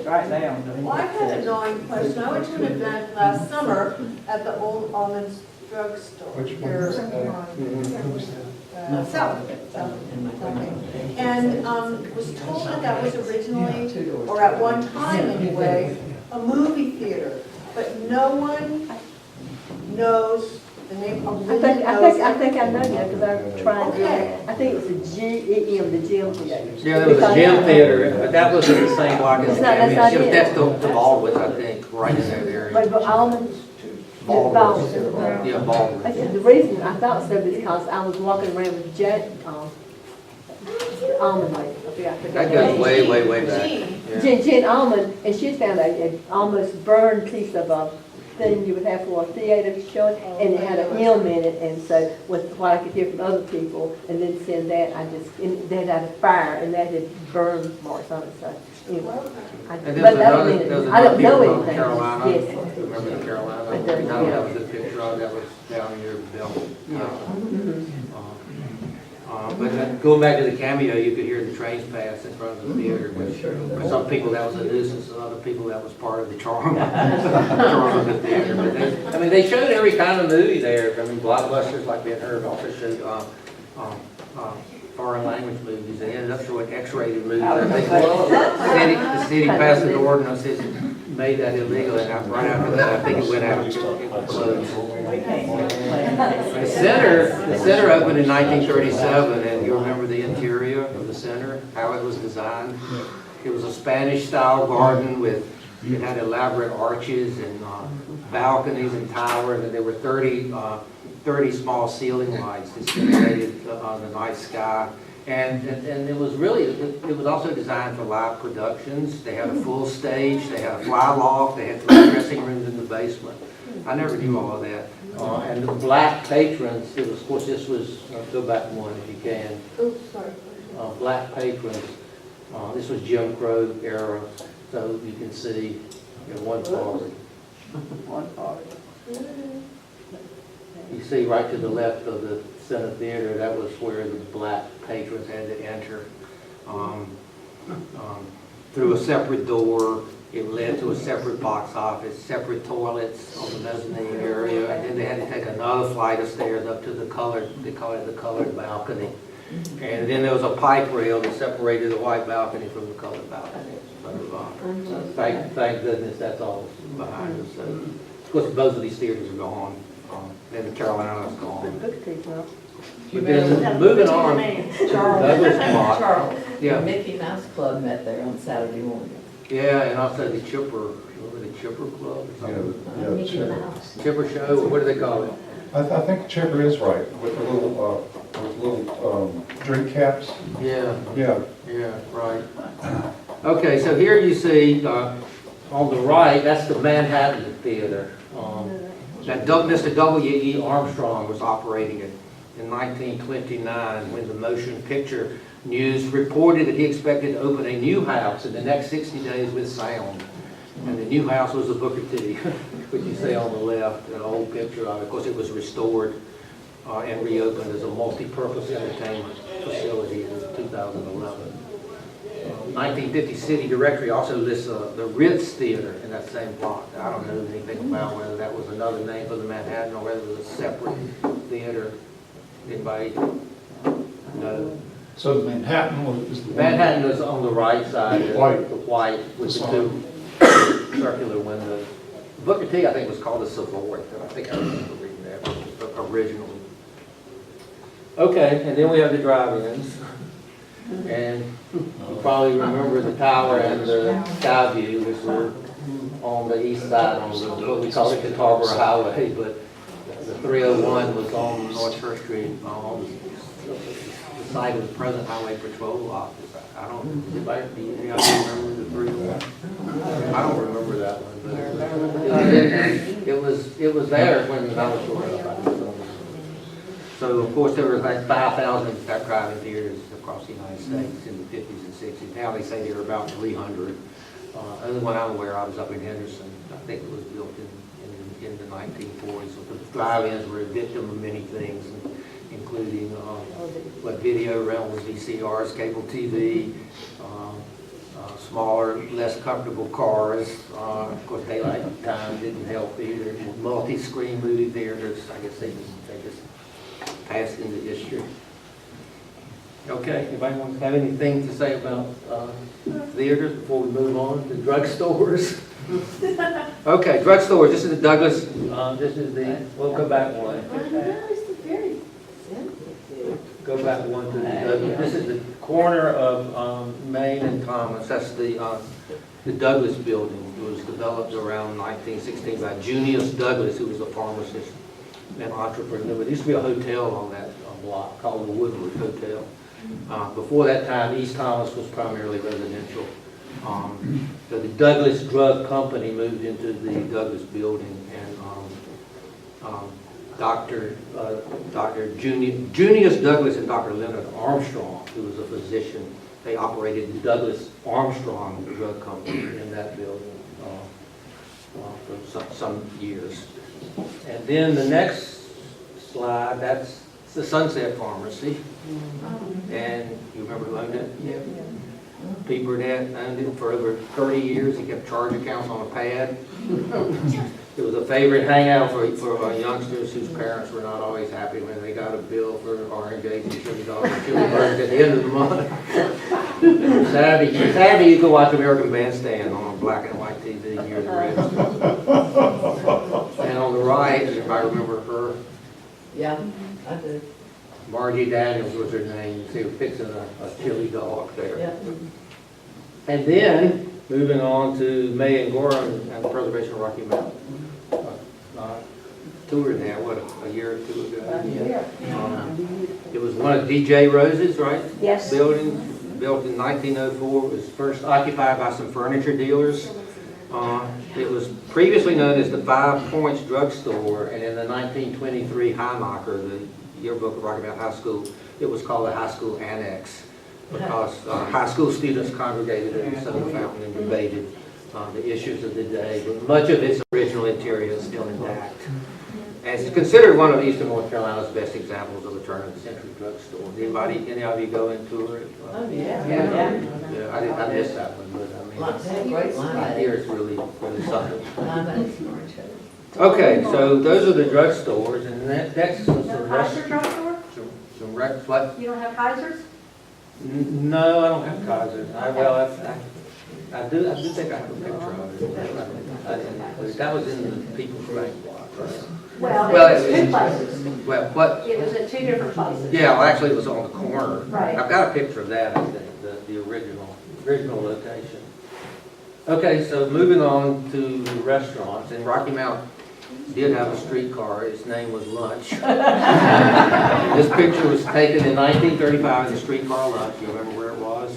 Speaker 5: right there on the.
Speaker 9: Well, I had a gnawing question. I went to an event last summer at the Old Almonds Drugstore.
Speaker 6: Which one
Speaker 9: here
Speaker 6: was that?
Speaker 9: on, South. And was told that was originally, or at one time anyway, a movie theater. But no one knows the name of
Speaker 7: I think I know that because I tried.
Speaker 9: Okay.
Speaker 7: I think it was the GEM, the gym theater.
Speaker 3: Yeah, there was a gym theater, but that wasn't the same block as the
Speaker 7: That's not
Speaker 3: Cameo.
Speaker 7: it.
Speaker 3: That's the Baldwin's, I think, right in that area.
Speaker 7: But almonds, Baldwin.
Speaker 3: Yeah, Baldwin.
Speaker 7: I said, the reason I thought so was because I was walking around with Almond lady. I forgot her
Speaker 3: That
Speaker 7: name.
Speaker 3: goes way, way, way back.
Speaker 9: Jean.
Speaker 3: Yeah.
Speaker 7: Jen Almond, and she found a almost burned piece of a thing you would have for a theater show, and it had an M in it, and so with what I could hear from other people, and then send that, and that had a fire, and that had burn marks on it, so anyway.
Speaker 3: And
Speaker 7: But
Speaker 3: there's
Speaker 7: that
Speaker 3: another,
Speaker 7: mean,
Speaker 3: there's
Speaker 7: I don't know
Speaker 3: another from
Speaker 7: anything.
Speaker 3: Carolina.
Speaker 7: Yes.
Speaker 3: Remember the Carolina?
Speaker 7: I
Speaker 3: I
Speaker 7: don't,
Speaker 3: don't
Speaker 7: yeah.
Speaker 3: have a good picture of it. That was down near Bell. But going back to the cameo, you could hear the trains pass in front of the theater. Which, for some people, that was a nuisance. For other people, that was part of the charm, charm of the theater. But they showed every kind of movie there. I mean, blockbusters like Ben Hur also showed foreign language movies. They ended up showing X-rated movies. I think the city passed an ordinance that made that illegal, and right after that, I think it went out. It closed. The center opened in 1937, and you remember the interior of the center, how it was designed? It was a Spanish-style garden with, it had elaborate arches and balconies and towers, and there were 30 small ceiling lights displayed on the night sky. And it was really, it was also designed for live productions. They had a full stage, they had a fly loft, they had 3 dressing rooms in the basement. I never knew all of that. And the black patrons, it was, of course, this was, go back one if you can.
Speaker 9: Oops, sorry.
Speaker 3: Black patrons, this was Jim Crow era, so you can see one part.
Speaker 5: One part.
Speaker 3: You see right to the left of the Center Theater, that was where the black patrons had to enter. Through a separate door, it led to a separate box office, separate toilets on the mezzanine area, and then they had to take another flight of stairs up to the colored, they call it the colored balcony. And then there was a pipe rail that separated the white balcony from the colored balcony. So thank goodness that's all behind us. So, of course, both of these theaters are gone. Then the Carolina's gone. But then moving on, Douglas Block.
Speaker 10: Charles,
Speaker 3: Yeah.
Speaker 10: the Mickey Mouse Club met there on Saturday morning.
Speaker 3: Yeah, and also the Chipper, remember the Chipper Club or something?
Speaker 5: Mickey Mouse.
Speaker 3: Chipper Show, or what do they call it?
Speaker 6: I think Chipper is right, with the little drink caps.
Speaker 3: Yeah,
Speaker 6: Yeah.
Speaker 3: yeah, right. Okay, so here you see, on the right, that's the Manhattan Theater. That Mr. W.E. Armstrong was operating it in 1929 when the Motion Picture News reported that he expected to open a new house in the next 60 days with sound. And the new house was the Booker T, which you see on the left, an old picture of it. Of course, it was restored and reopened as a multi-purpose entertainment facility in 2011. 1950 City Directory also lists the Ritz Theater in that same plot. I don't know anything about whether that was another name for the Manhattan or whether it was a separate theater. Anybody know?
Speaker 8: So Manhattan was the one.
Speaker 3: Manhattan is on the right side, the
Speaker 8: White.
Speaker 3: white with the 2 circular windows. Booker T, I think, was called the Savoy. I think I remember reading that originally. Okay, and then we have the drive-ins. And you probably remember the tower and the sky view, which were on the east side, on the, what we call it the Tarboro Highway, but the 301 was on North Church Street, on the site of the present Highway Patrol office. I don't, anybody remember the 301? I don't remember that one, but it was there when I was growing up. So, of course, there were like 5,000 drive-in theaters across the United States in the 50s and 60s. Now they say there are about 300. The only one I'm aware of is up in Henderson. I think it was built in the 1940s. So the drive-ins were a victim of many things, including video rentals, VCRs, cable TV, smaller, less comfortable cars. Of course, daylight time didn't help either. Multi-screen movie theaters, I guess they just passed into history. Okay, anybody want to have anything to say about theaters before we move on to drugstores? Okay, drugstores. This is the Douglas. This is the. We'll go back one. Go back one to the Douglas. This is the corner of Main and Thomas. That's the The Douglas building was developed around 1916 by Junius Douglas, who was a pharmacist and entrepreneur. There used to be a hotel on that block called the Woodward Hotel. Before that time, East Thomas was primarily residential. So the Douglas Drug Company moved into the Douglas building, and Dr. Junius Douglas and Dr. Leonard Armstrong, who was a physician, they operated the Douglas Armstrong Drug Company in that building for some years. And then the next slide, that's the Sunset Pharmacy. And you remember who owned it?
Speaker 10: Yeah.
Speaker 3: Pete Burnett owned it for over 30 years. He kept charge accounts on a pad. It was a favorite hangout for youngsters whose parents were not always happy when they got a bill for oranges and chili dogs and chili burgers at the end of the month. Saturday you could watch American Bandstand on black and white TV near the ribs. And on the right, if I remember her,
Speaker 10: Yeah, I do.
Speaker 3: Margie Daniels was her name. She was fixing a chili dog there.
Speaker 10: Yeah.
Speaker 3: And then, moving on to May and Gorham and the Preservation of Rocky Mountain. Toured there, what, a year or two ago? It was one of DJ Rose's, right?
Speaker 1: Yes.
Speaker 3: Buildings, built in 1904. It was first occupied by some furniture dealers. It was previously known as the 5 Points Drugstore, and in the 1923 High Knocker, the yearbook of Rocky Mountain High School, it was called the High School Annex, because high school students congregated in the soda fountain and debated the issues of the day. But much of its original interior is still intact. And it's considered one of Eastern North Carolina's best examples of a turn-of-the-century drugstore. Any of you go into it?
Speaker 10: Oh, yeah.
Speaker 3: Yeah, I missed that one, but I mean,
Speaker 10: Lots of great line.
Speaker 3: here it's really something. Okay, so those are the drugstores, and that's some
Speaker 2: No Kaiser
Speaker 3: rest,
Speaker 2: drugstore?
Speaker 3: some what?
Speaker 2: You don't have Kaisers?
Speaker 3: No, I don't have Kaiser's. I do think I have a picture of it. I didn't include it. That was in the People's Bank block, right?
Speaker 2: Well,
Speaker 3: Well,
Speaker 2: it was two places.
Speaker 3: Well, what?
Speaker 2: It was at two different places.
Speaker 3: Yeah, well, actually, it was on the corner.
Speaker 2: Right.
Speaker 3: I've got a picture of that, I think, the original location. Okay, so moving on to the restaurants, and Rocky Mount did have a streetcar. Its name was Lunch. This picture was taken in 1935 in the streetcar Lunch. You remember where it was?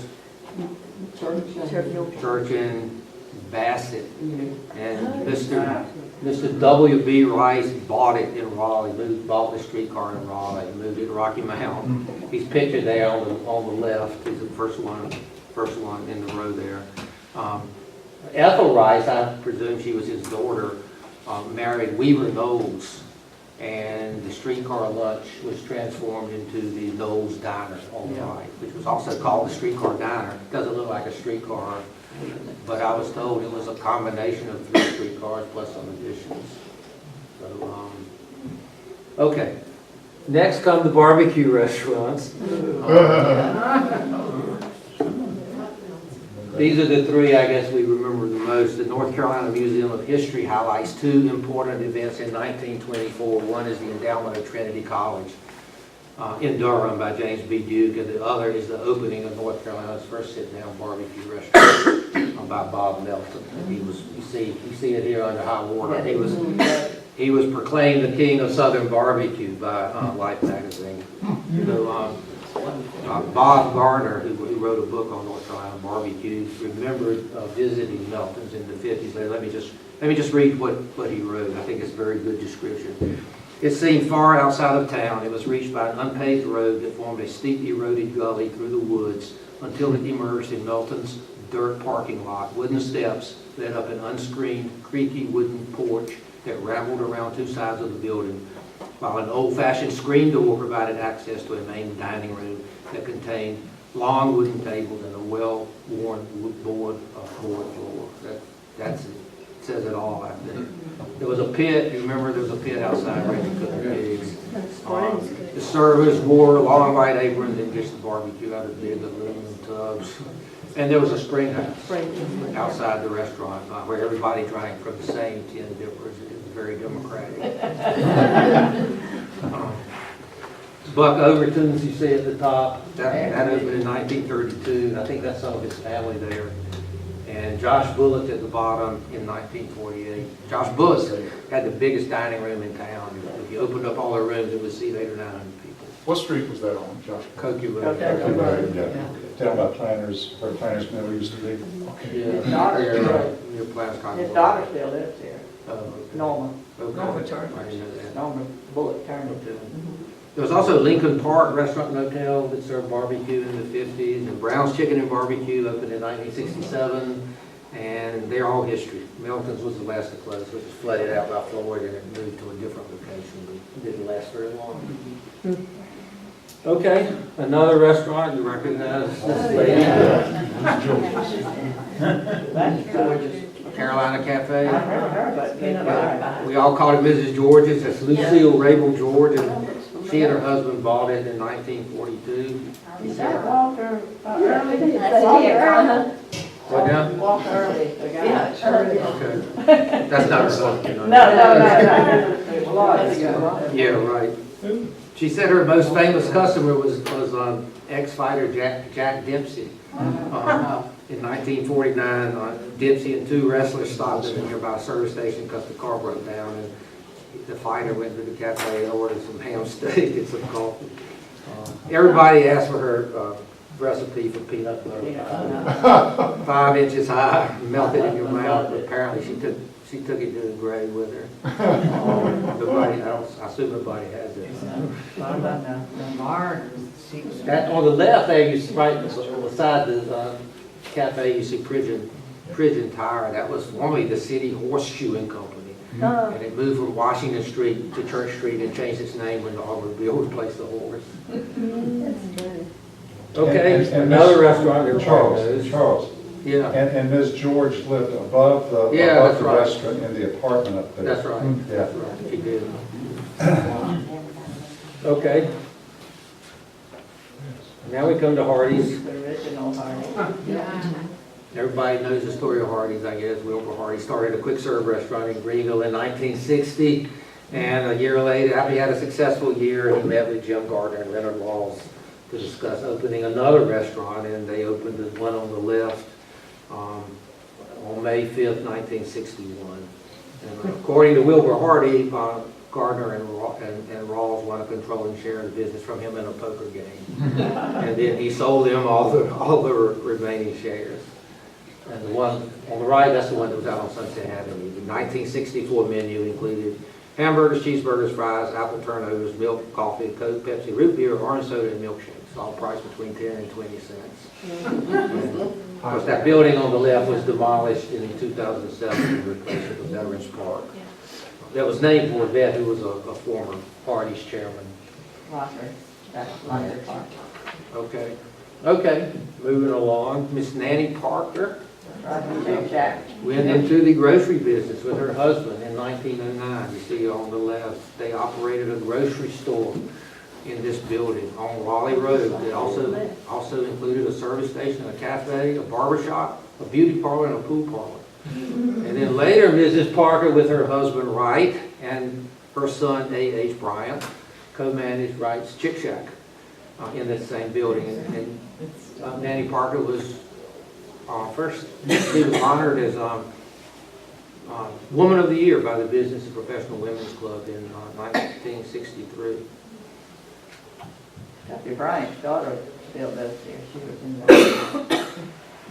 Speaker 3: Church in Bassett. And Mr. W.B. Rice bought it in Raleigh, bought the streetcar in Raleigh, moved it to Rocky Mount. He's pictured there on the left. He's the first one in the row there. Ethel Rice, I presume she was his daughter, married Weaver Knowles, and the streetcar Lunch was transformed into the Knowles Diner on the right, which was also called the streetcar diner. It doesn't look like a streetcar, but I was told it was a combination of 3 streetcars plus some additions. So, okay. Next come the barbecue restaurants. These are the 3, I guess, we remember the most. The North Carolina Museum of History highlights 2 important events in 1924. One is the endowment of Trinity College in Durham by James B. Duke, and the other is the opening of North Carolina's first sit-down barbecue restaurant by Bob Melton. You see it here under high water. He was proclaimed the king of Southern barbecue by Life magazine. So, Bob Garner, who wrote a book on North Carolina barbecues, remembered visiting Melton's in the 50s. Let me just read what he wrote. I think it's a very good description. It seemed far outside of town. It was reached by an unpaved road that formed a steep eroded gully through the woods until it emerged in Melton's dirt parking lot. Wooden steps led up an unscreened, creaky wooden porch that rambled around 2 sides of the building, while an old-fashioned screen door provided access to a main dining room that contained long wooden tables and a well-worn board floor. That's it. It says it all, I think. There was a pit. You remember there was a pit outside where they cooked the pigs. The servers wore long white aprons and dished the barbecue out of big aluminum tubs. And there was a spring house outside the restaurant where everybody drank from the same tin dippers. It was very democratic. Buck Overton's, you see at the top, that opened in 1932. I think that's some of his family there. And Josh Bullock at the bottom in 1948. Josh Bullock had the biggest dining room in town. If you opened up all the rooms, it would seat 800 or 900 people.
Speaker 6: What street was that on, Josh?
Speaker 3: Koki Road.
Speaker 6: Down by Planners, where Planners Mill used to be.
Speaker 3: Yeah.
Speaker 5: His daughter
Speaker 3: Yeah,
Speaker 5: still-
Speaker 3: right. Near Plastock.
Speaker 5: His daughter still lives there,
Speaker 3: Oh, okay.
Speaker 5: Norma,
Speaker 3: Okay.
Speaker 10: Norma Turner.
Speaker 3: I didn't know that.
Speaker 5: Norma Bullock Turner.
Speaker 3: Okay. There was also Lincoln Park Restaurant and Hotel that served barbecue in the 50s, and Brown's Chicken and Barbecue opened in 1967, and they're all history. Melton's was the last to close, which was flooded out by Floyd, and it moved to a different location, but it didn't last very long. Okay, another restaurant you recognize this lady,
Speaker 5: That's George's.
Speaker 3: Carolina Cafe.
Speaker 5: I've never heard of it. Peanut butter.
Speaker 3: We all called it Mrs. George's. That's Lucille Rabel George, and she and her husband bought it in 1942.
Speaker 5: Is that Walter Early?
Speaker 7: Uh-huh.
Speaker 3: What now?
Speaker 5: Walter Early, the guy.
Speaker 10: Yeah, sure.
Speaker 3: Okay. That's not her husband.
Speaker 5: No. There's a lot of guys.
Speaker 3: Yeah, right. She said her most famous customer was ex-fighter Jack Dempsey. In 1949, Dempsey and two wrestlers stopped at a nearby service station because the car broke down, and the fighter went to the cafe and ordered some ham steak and some coffee. Everybody asked for her recipe for peanut butter. 5 inches high, melted in your mouth. Apparently, she took it to the grave with her. Nobody else, I assume nobody has it.
Speaker 10: What about the Mars?
Speaker 3: That on the left there, you see right beside the cafe, you see Prison Tire. That was formerly the City Horseshoeing Company. And it moved from Washington Street to Church Street and changed its name when the automobile replaced the horse. Okay,
Speaker 6: And
Speaker 3: another restaurant everybody
Speaker 6: Charles,
Speaker 3: knows.
Speaker 6: Charles.
Speaker 3: Yeah,
Speaker 6: And Ms. George lived above the
Speaker 3: that's right.
Speaker 6: restaurant in the apartment up there.
Speaker 3: that's right.
Speaker 6: Yeah.
Speaker 3: That's right, she did. Okay. Now we come to Hardee's.
Speaker 5: The original Hardy.
Speaker 3: Everybody knows the story of Hardee's, I guess. Wilbur Hardy started a quick serve restaurant in Greenville in 1960, and a year later, after he had a successful year, he met with Jim Gardner and Leonard Laws to discuss opening another restaurant, and they opened the one on the left on May 5th, 1961. And according to Wilbur Hardy, Gardner and Rawls won a controlling share of the business from him in a poker game. And then he sold them all the remaining shares. And the one on the right, that's the one that was out on Sunset Avenue. The 1964 menu included hamburgers, cheeseburgers, fries, apple turnovers, milk, coffee, Coke, Pepsi, root beer, orange soda, and milkshakes, all priced between 10 and 20 cents. And of course, that building on the left was demolished in 2007 and replaced with Veterans Park. That was named for a vet who was a former Hardee's chairman.
Speaker 5: Rocker. That's Rocker Park.
Speaker 3: Okay, moving along. Miss Nanny Parker
Speaker 5: Rocker Shake Shack.
Speaker 3: went into the grocery business with her husband in 1909. You see on the left, they operated a grocery store in this building on Raleigh Road. It also included a service station, a cafe, a barber shop, a beauty parlor, and a pool parlor. And then later, Mrs. Parker with her husband Wright and her son A.H. Bryant co-managed Wright's Chick Shack in that same building. And Nanny Parker was first, she was honored as Woman of the Year by the Business and Professional Women's Club in 1963.
Speaker 5: Dr. Bryant's daughter still lives there. She was in the.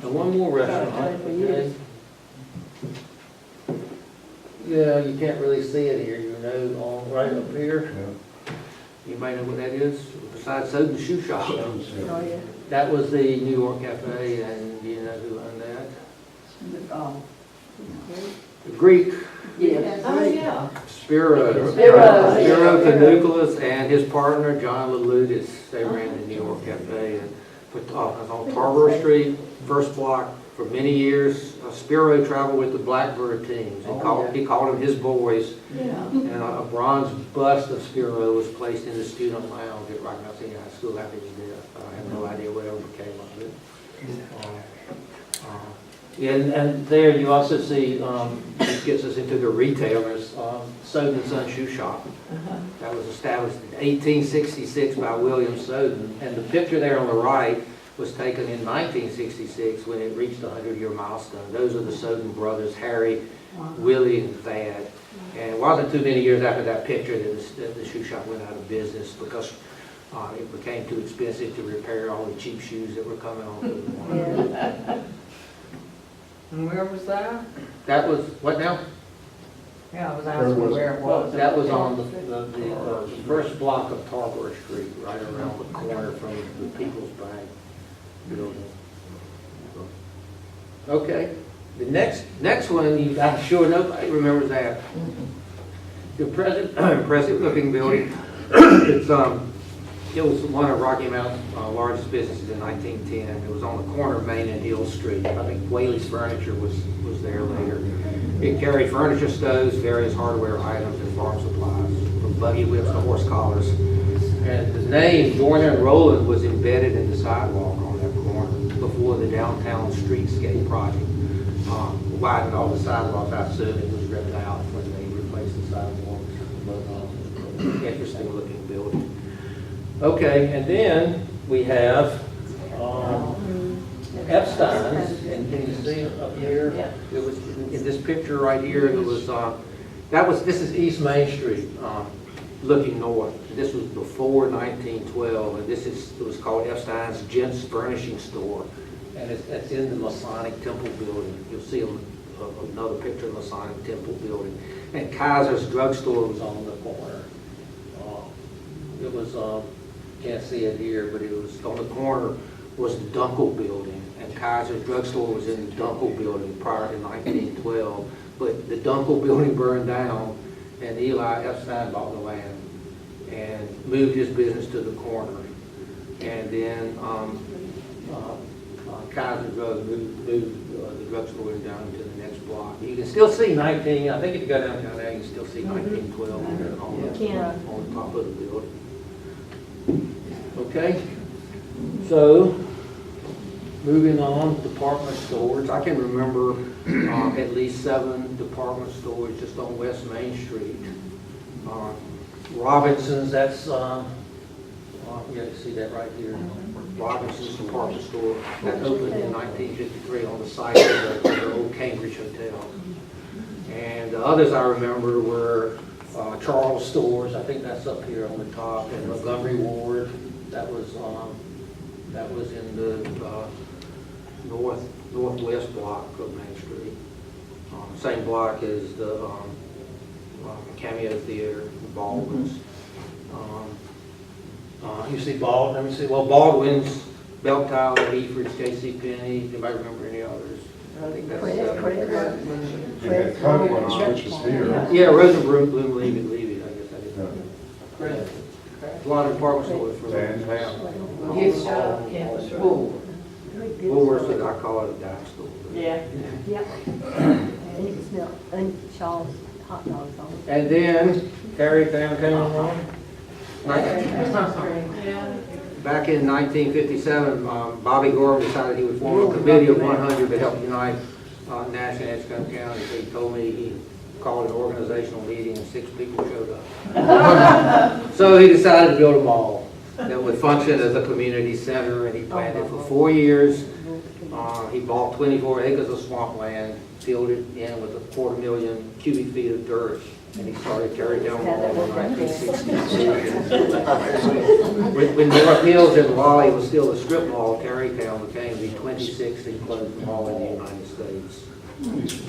Speaker 3: Now, one more restaurant. Okay. Yeah, you can't really see it here, right up here. You may know what that is, besides Soden Shoe Shop.
Speaker 7: Oh, yeah.
Speaker 3: That was the New York Cafe, and do you know who owned that? The Greek,
Speaker 7: Yes.
Speaker 10: Oh, yeah.
Speaker 3: Spiro Canoukalos, and his partner, John Laludis. They ran the New York Cafe, and it was on Tarboro Street, first block. For many years, Spiro traveled with the Blackbird teams. He called them his boys.
Speaker 10: Yeah.
Speaker 3: And a bronze bust of Spiro was placed in the student lounge at Rocky Mount Senior High School after his death. I have no idea whatever became of it. And there you also see, this gets us into the retailers, Soden & Son Shoe Shop. That was established in 1866 by William Soden. And the picture there on the right was taken in 1966 when it reached the 100-year milestone. Those are the Soden brothers, Harry, Willie, and Thad. And it wasn't too many years after that picture that the shoe shop went out of business because it became too expensive to repair all the cheap shoes that were coming onto the market.
Speaker 10: And where was that?
Speaker 3: That was, what now?
Speaker 10: Yeah, I was asking where it was.
Speaker 3: That was on the first block of Tarboro Street, right around the corner from the People's Bank building. Okay, the next one, I'm sure nobody remembers that. The impressive looking building. It was one of Rocky Mount's largest businesses in 1910. It was on the corner of Main and Hill Street. I think Whaley's Furniture was there later. It carried furniture, stoves, various hardware items, and farm supplies, from buggy whips to horse collars. And the name Joyner and Rowland was embedded in the sidewalk on that corner before the downtown streetscape project widened all the sidewalks. I assume it was ripped out when they replaced the sidewalks. But interesting looking building. Okay, and then we have Epstein's, and can you see it up here? It was in this picture right here. It was this is East Main Street, looking north. This was before 1912, and it was called Epstein's Gents Furnishing Store, and it's in the Masonic Temple building. You'll see another picture of the Masonic Temple building, and Kaiser's Drugstore was on the corner. It was. Can't see it here, but it was on the corner was the Dunkel building, and Kaiser's Drugstore was in the Dunkel building prior to 1912. But the Dunkel building burned down, and Eli Epstein bought the land and moved his business to the corner. And then Kaiser Drug moved the drugstore down into the next block. You can still see I think if you go downtown now, you can still see 1912 on the top of the building. Okay, so moving on, department stores. I can remember at least 7 department stores just on West Main Street. Robinson's, that's, you see that right here. Robinson's department store that opened in 1953 on the site of the old Cambridge Hotel. And the others I remember were Charles Stores, I think that's up here on the top, and Montgomery Ward. That was in the northwest block of Main Street. Same block as the Cameo Theater, Baldwin's. You see Baldwin, let me see, well, Baldwin's, Bell Tower, Eford's, JCPenney. Anybody remember any others? I think that's
Speaker 6: You had Copeland's, which is here.
Speaker 3: Yeah, Rosenbloom, Levy, I guess I didn't know. A lot of department stores for the town.
Speaker 10: Gift shop, yeah.
Speaker 3: Woolworths, I call it a dime store.
Speaker 10: Yeah.
Speaker 7: Yep. And you can smell Charles hot dogs on it.
Speaker 3: And then Tarrytown came along. Back in 1957, Bobby Gorham decided he would form a committee of 100 to help unite Nash and Edgecombe County. He told me he called an organizational meeting and 6 people showed up. So he decided to build a mall that would function as a community center, and he planned it for 4 years. He bought 24 acres of swampland, filled it in with 250,000 cubic feet of dirt, and he started Tarrytown Mall in 1962. When North Hills and Raleigh was still a strip mall, Tarrytown became the 26th enclosed mall in the United States.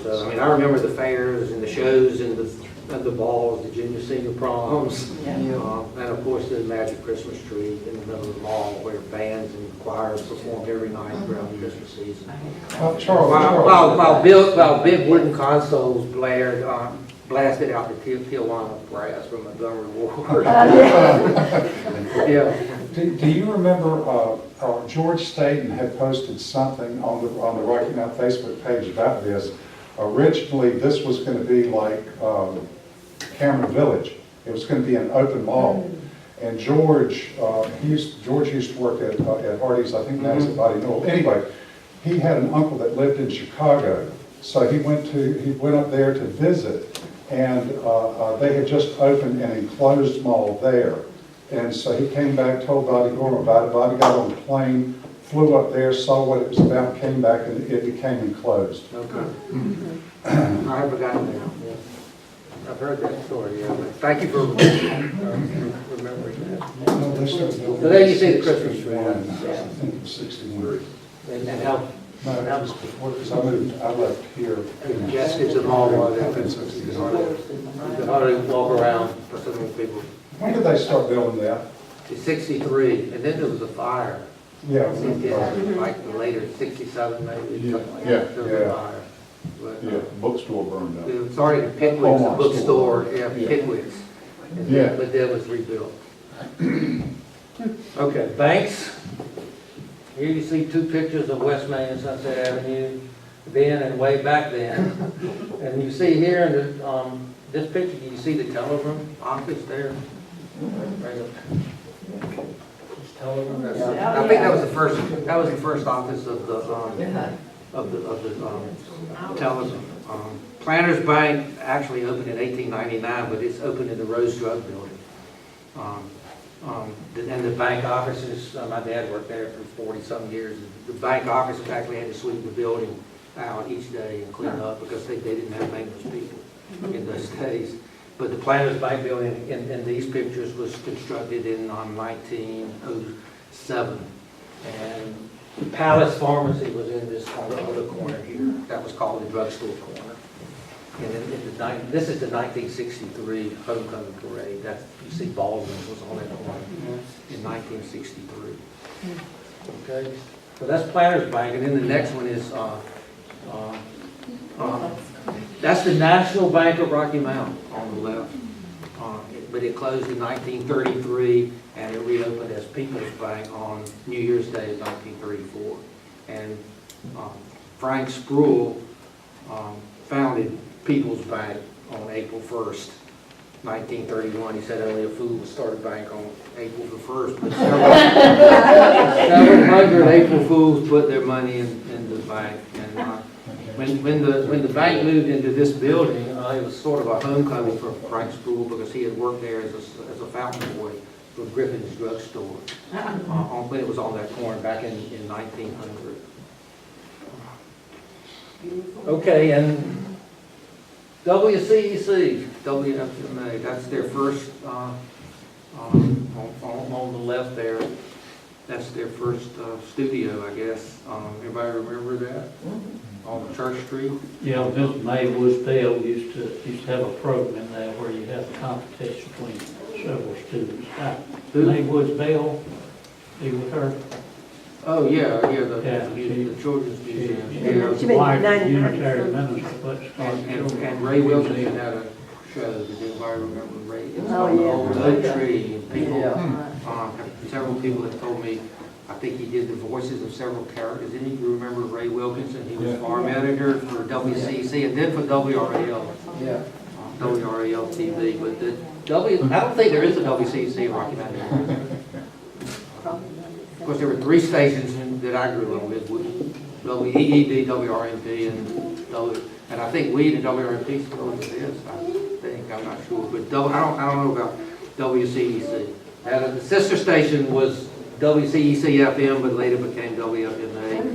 Speaker 3: So, I mean, I remember the fairs and the shows and the balls, the junior senior proms, and of course the magic Christmas tree in the middle of the mall where bands and choirs performed every night throughout the Christmas season. While big wooden consoles blasted out the Tijuana brass from Montgomery Ward. Yeah.
Speaker 6: Do you remember George Staten had posted something on the Rocky Mount Facebook page about this? Originally, this was going to be like Cameron Village. It was going to be an open mall. And George used to work at Hardee's, I think now he's at Body Newell. Anyway, he had an uncle that lived in Chicago, so he went up there to visit, and they had just opened an enclosed mall there. And so he came back, told Bobby Gorham about it. Bobby got on a plane, flew up there, saw what it was about, came back, and it became enclosed.
Speaker 3: Okay. I have forgotten that, yeah. I've heard that story, yeah, but thank you for remembering that.
Speaker 6: No, they started building
Speaker 3: So there you see the
Speaker 6: in
Speaker 3: Christmas tree.
Speaker 6: 61, I think it was 61.
Speaker 3: And how
Speaker 6: No, that was before, because I left here.
Speaker 3: congested the mall was,
Speaker 6: I
Speaker 3: it's
Speaker 6: think 61.
Speaker 3: hard to walk around for so many people.
Speaker 6: When did they start building that?
Speaker 3: It's 63, and then there was a fire.
Speaker 6: Yeah.
Speaker 3: Like the later 67 maybe, something like
Speaker 6: Yeah,
Speaker 3: that. There was a
Speaker 6: yeah.
Speaker 3: fire. But,
Speaker 6: Yeah, bookstore burned up.
Speaker 3: it started in Pickwick's, a
Speaker 6: Walmart
Speaker 3: bookstore,
Speaker 6: store.
Speaker 3: yeah,
Speaker 6: Yeah.
Speaker 3: Pickwick's. And
Speaker 6: Yeah.
Speaker 3: then- But then it was rebuilt. Okay, banks. Here you see two pictures of West Main and Sunset Avenue, then and way back then. And you see here in the, this picture, you see the telephone office there? Right up. This telephone, that's- I think that was the first office of the, telephone. Planters Bank actually opened in 1899, but it's opened in the Rose Drug Building. And the bank offices, my dad worked there for 40-some years. The bank offices actually had to sweep the building out each day and clean up because they didn't have maintenance people in those days. But the Planters Bank building in these pictures was constructed in 1907. And Palace Pharmacy was in this other corner here. That was called the drugstore corner. And this is the 1963 homecoming parade. That's, you see Baldwin was on that corner in 1963. Okay, so that's Planters Bank, and then the next one is that's the National Bank of Rocky Mount on the left. But it closed in 1933, and it reopened as People's Bank on New Year's Day of 1934. And Frank Sproul founded People's Bank on April 1st, 1931. He said only a fool would start a bank on April the 1st, but several hundred April fools put their money in the bank. And when the bank moved into this building, it was sort of a homecoming for Frank Sproul because he had worked there as a fountain boy for Griffin's Drugstore when it was on that corner back in 1900. Okay, and WCEC, WFMA, that's their first, on the left there, that's their first studio, I guess. Everybody remember that? On Church Street?
Speaker 11: Yeah, Bill Maywood's Bell used to have a program there where you have a competition between several students. Maywood's Bell, you with her?
Speaker 3: Oh, yeah,
Speaker 11: Yeah,
Speaker 3: the Children's Museum.
Speaker 11: She
Speaker 3: Yeah.
Speaker 11: was the wife of Unitary minister, but
Speaker 3: And Ray Wilkinson had a show, does anybody remember Ray? It was
Speaker 7: Oh,
Speaker 3: on the
Speaker 7: yeah.
Speaker 3: old oak tree, and people,
Speaker 7: Yeah.
Speaker 3: several people have told me, I think he did the voices of several characters. Any of you remember Ray Wilkinson? He was farm editor for WCC and then for WRAL.
Speaker 5: Yeah.
Speaker 3: WRAL TV, but I don't think there is a WCC in Rocky Mountain anymore. Of course, there were three stations that I grew up with WEED, WRMP, and I think Weed and WRMP still exist. I think, I'm not sure, but I don't know about WCEC. Now, the sister station was WCEC FM, but later became WFMA.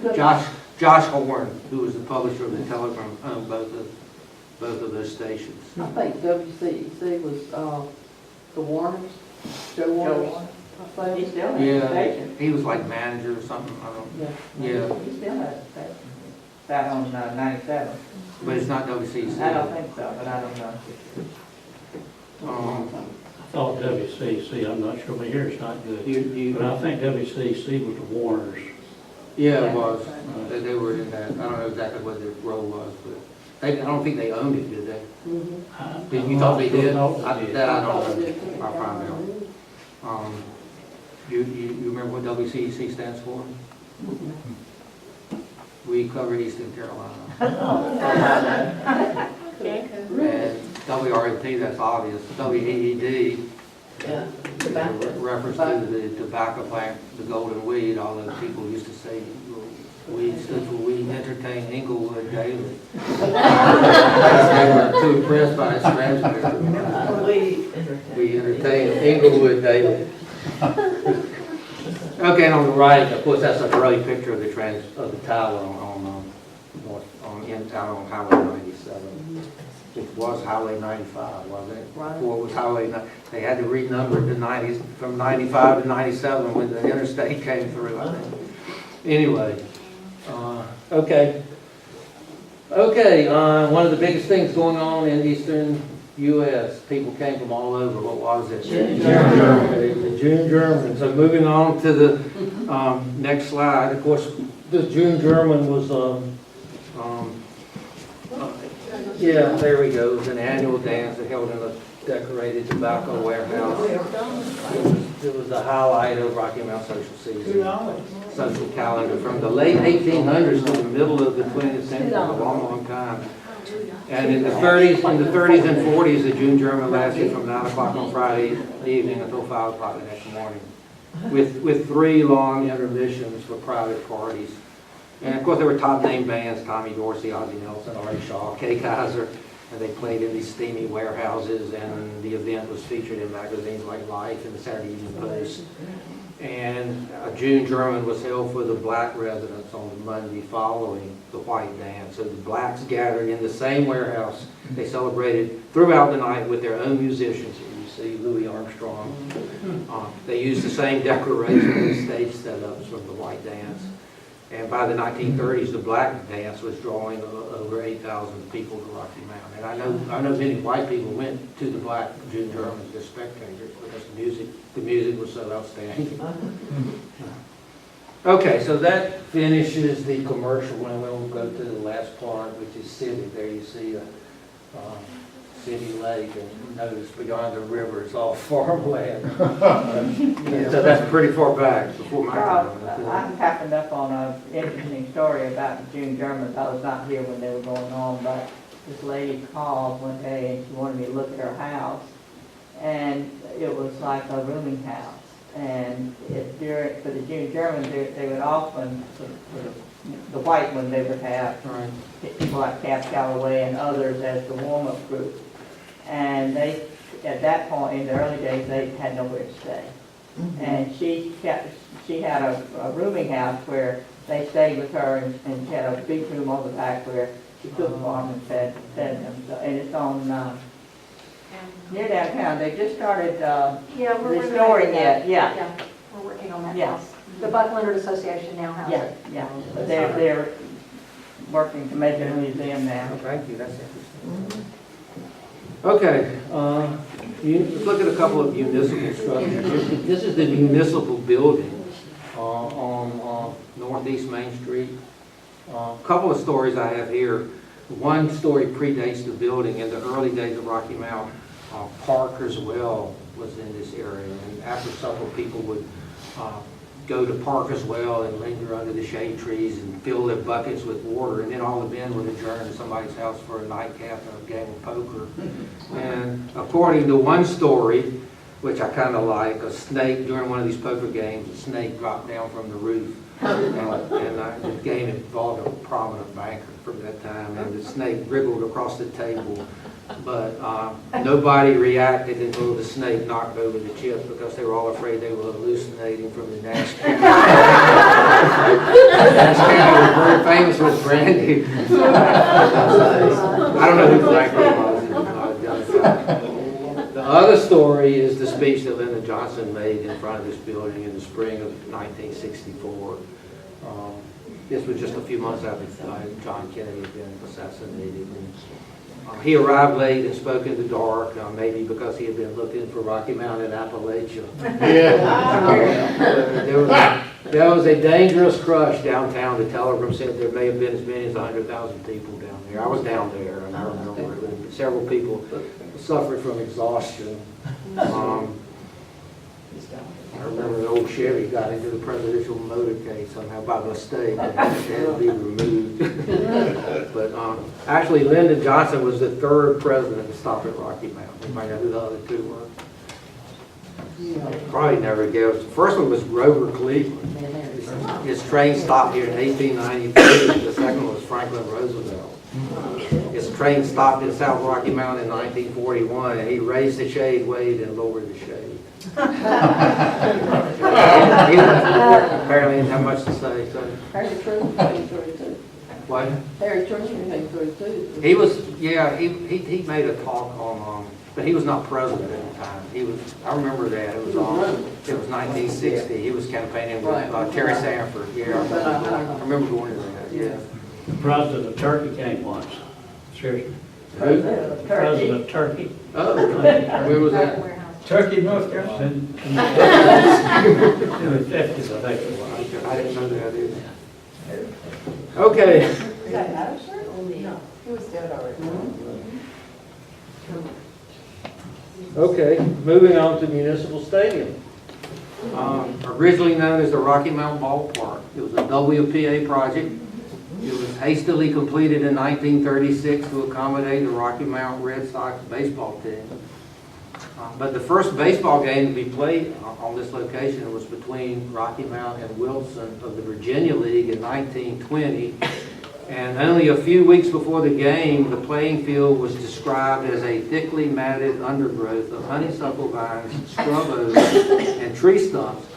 Speaker 3: Josh Horn, who was the publisher of the Telegram, owned both of those stations.
Speaker 5: I think WCEC was, the Warners, Joe Warner.
Speaker 10: He still has a
Speaker 3: Yeah,
Speaker 10: station.
Speaker 3: he was like manager or something. I don't. Yeah,
Speaker 10: He still has a station. That on 97.
Speaker 3: but it's not WCEC.
Speaker 10: I don't think so, but I don't know.
Speaker 11: I thought WCC, I'm not sure, but here it's not good.
Speaker 3: You,
Speaker 11: But I think WCC was the Warners.
Speaker 3: yeah, it was. They were in that. I don't know exactly what their role was, but I don't think they owned it, did they? Did you thought they did? That I don't know. I'll find out. You remember what WCEC stands for? We cover Eastern Carolina. And WRMP, that's obvious. WEED, reference to the tobacco plant, the Golden Weed, although people used to say weed stood for We Entertain Inglewood Daily. They were too impressed by its transmitter. We entertain Inglewood Daily. Okay, and on the right, of course, that's an early picture of the tower out on Highway 97. It was Highway 95, wasn't it?
Speaker 7: Right.
Speaker 3: Before it was Highway, they had to renumber it to 90s, from 95 to 97 when the interstate came through, I think. Anyway, okay. Okay, one of the biggest things going on in eastern U.S., people came from all over. What was it?
Speaker 11: June
Speaker 3: German. The June German. So moving on to the next slide. Of course, the June German was, yeah, there we go. It was an annual dance that held in a decorated tobacco warehouse. It was the highlight of Rocky Mount social season. Social calendar from the late 1800s to the middle of the 20th century, a long, long time. And in the 30s and 40s, the June German lasted from 9 o'clock on Friday evening until 5 o'clock the next morning, with 3 long intermissions for private parties. And of course, there were top name bands: Tommy Dorsey, Ozzie Nelson, Artie Shaw, Kay Kaiser, and they played in these steamy warehouses. And the event was featured in magazines like Life and the Saturday Evening Post. And a June German was held for the black residents on the Monday following the white dance. So the blacks gathered in the same warehouse. They celebrated throughout the night with their own musicians. Here you see Louis Armstrong. They used the same decorations and stage setups from the white dance. And by the 1930s, the black dance was drawing over 8,000 people to Rocky Mountain. And I know many white people went to the black June Germans as spectators because the music was so outstanding. Okay, so that finishes the commercial, and we'll go to the last part, which is city. There you see a city lake, and notice beyond the river it's all farmland. So that's pretty far back before my time.
Speaker 5: Charles, I happened up on an interesting story about the June Germans. I was not here when they were going on, but this lady called one day and she wanted me to look at her house, and it was like a rooming house. And for the June Germans, they would often, for the white ones, they would have people like Cap Calloway and others as the warm-up group. And they, at that point in the early days, they had nowhere to stay. And she had a rooming house where they stayed with her, and she had a big room on the back where she cooked for them and fed them. So, and it's on near downtown. They just started restoring it. Yeah.
Speaker 2: We're working on that
Speaker 5: Yeah.
Speaker 2: house. The Buckland Association now has it.
Speaker 5: Yeah. But they're working to make it a museum now.
Speaker 3: Oh, thank you, that's interesting. Okay, you look at a couple of municipal structures. This is the municipal building on Northeast Main Street. A couple of stories I have here. One story predates the building. In the early days of Rocky Mount, Parker's Well was in this area, and after supper people would go to Parker's Well and linger under the shade trees and fill their buckets with water, and then all the men would adjourn to somebody's house for a nightcap and a game of poker. And according to one story, which I kind of like, a snake, during one of these poker games, a snake dropped down from the roof. And the game involved a prominent banker from that time, and the snake wriggled across the table. But nobody reacted until the snake knocked over the chips because they were all afraid they were hallucinating from the Nash County. Nash County was very famous with brandy. I don't know who Franklin was. The other story is the speech that Lyndon Johnson made in front of this building in the spring of 1964. This was just a few months after John Kennedy had been assassinated. And, he arrived late and spoke in the dark, maybe because he had been looking for Rocky Mountain in Appalachia. There was a dangerous crush downtown. The telegram said there may have been as many as 100,000 people down there. I was down there, and I remember several people suffered from exhaustion. I remember the old Chevy got into the presidential motorcade somehow by mistake and had to be removed. But actually, Lyndon Johnson was the third president to stop at Rocky Mountain. You might know who the other two were. Probably never guessed. The first one was Grover Cleveland. His train stopped here in 1893. The second was Franklin Roosevelt. His train stopped in South Rocky Mountain in 1941, and he raised the shade, waved, and lowered the shade. Apparently didn't have much to say, so.
Speaker 7: Harry Truman came through too.
Speaker 3: What?
Speaker 7: Harry Truman came through too.
Speaker 3: He was, yeah, he made a talk on, but he was not president at the time. He was, I remember that, it was 1960. He was campaigning with Terry Sanford, yeah. I remember going to that, yeah.
Speaker 11: The president of Turkey came once, seriously.
Speaker 3: Who?
Speaker 11: President of Turkey.
Speaker 3: Oh, where was that?
Speaker 4: Turkey, North Carolina.
Speaker 11: In the 50s, I think it was.
Speaker 3: I didn't know that either. Okay.
Speaker 9: Is that Madison? No, he was dead already.
Speaker 3: Okay, moving on to Municipal Stadium. Originally known as the Rocky Mountain Ballpark. It was a WPA project. It was hastily completed in 1936 to accommodate the Rocky Mountain Red Sox baseball team. But the first baseball game to be played on this location was between Rocky Mountain and Wilson of the Virginia League in 1920. And only a few weeks before the game, the playing field was described as a thickly matted undergrowth of honeysuckle vines, scrub oaks, and tree stumps,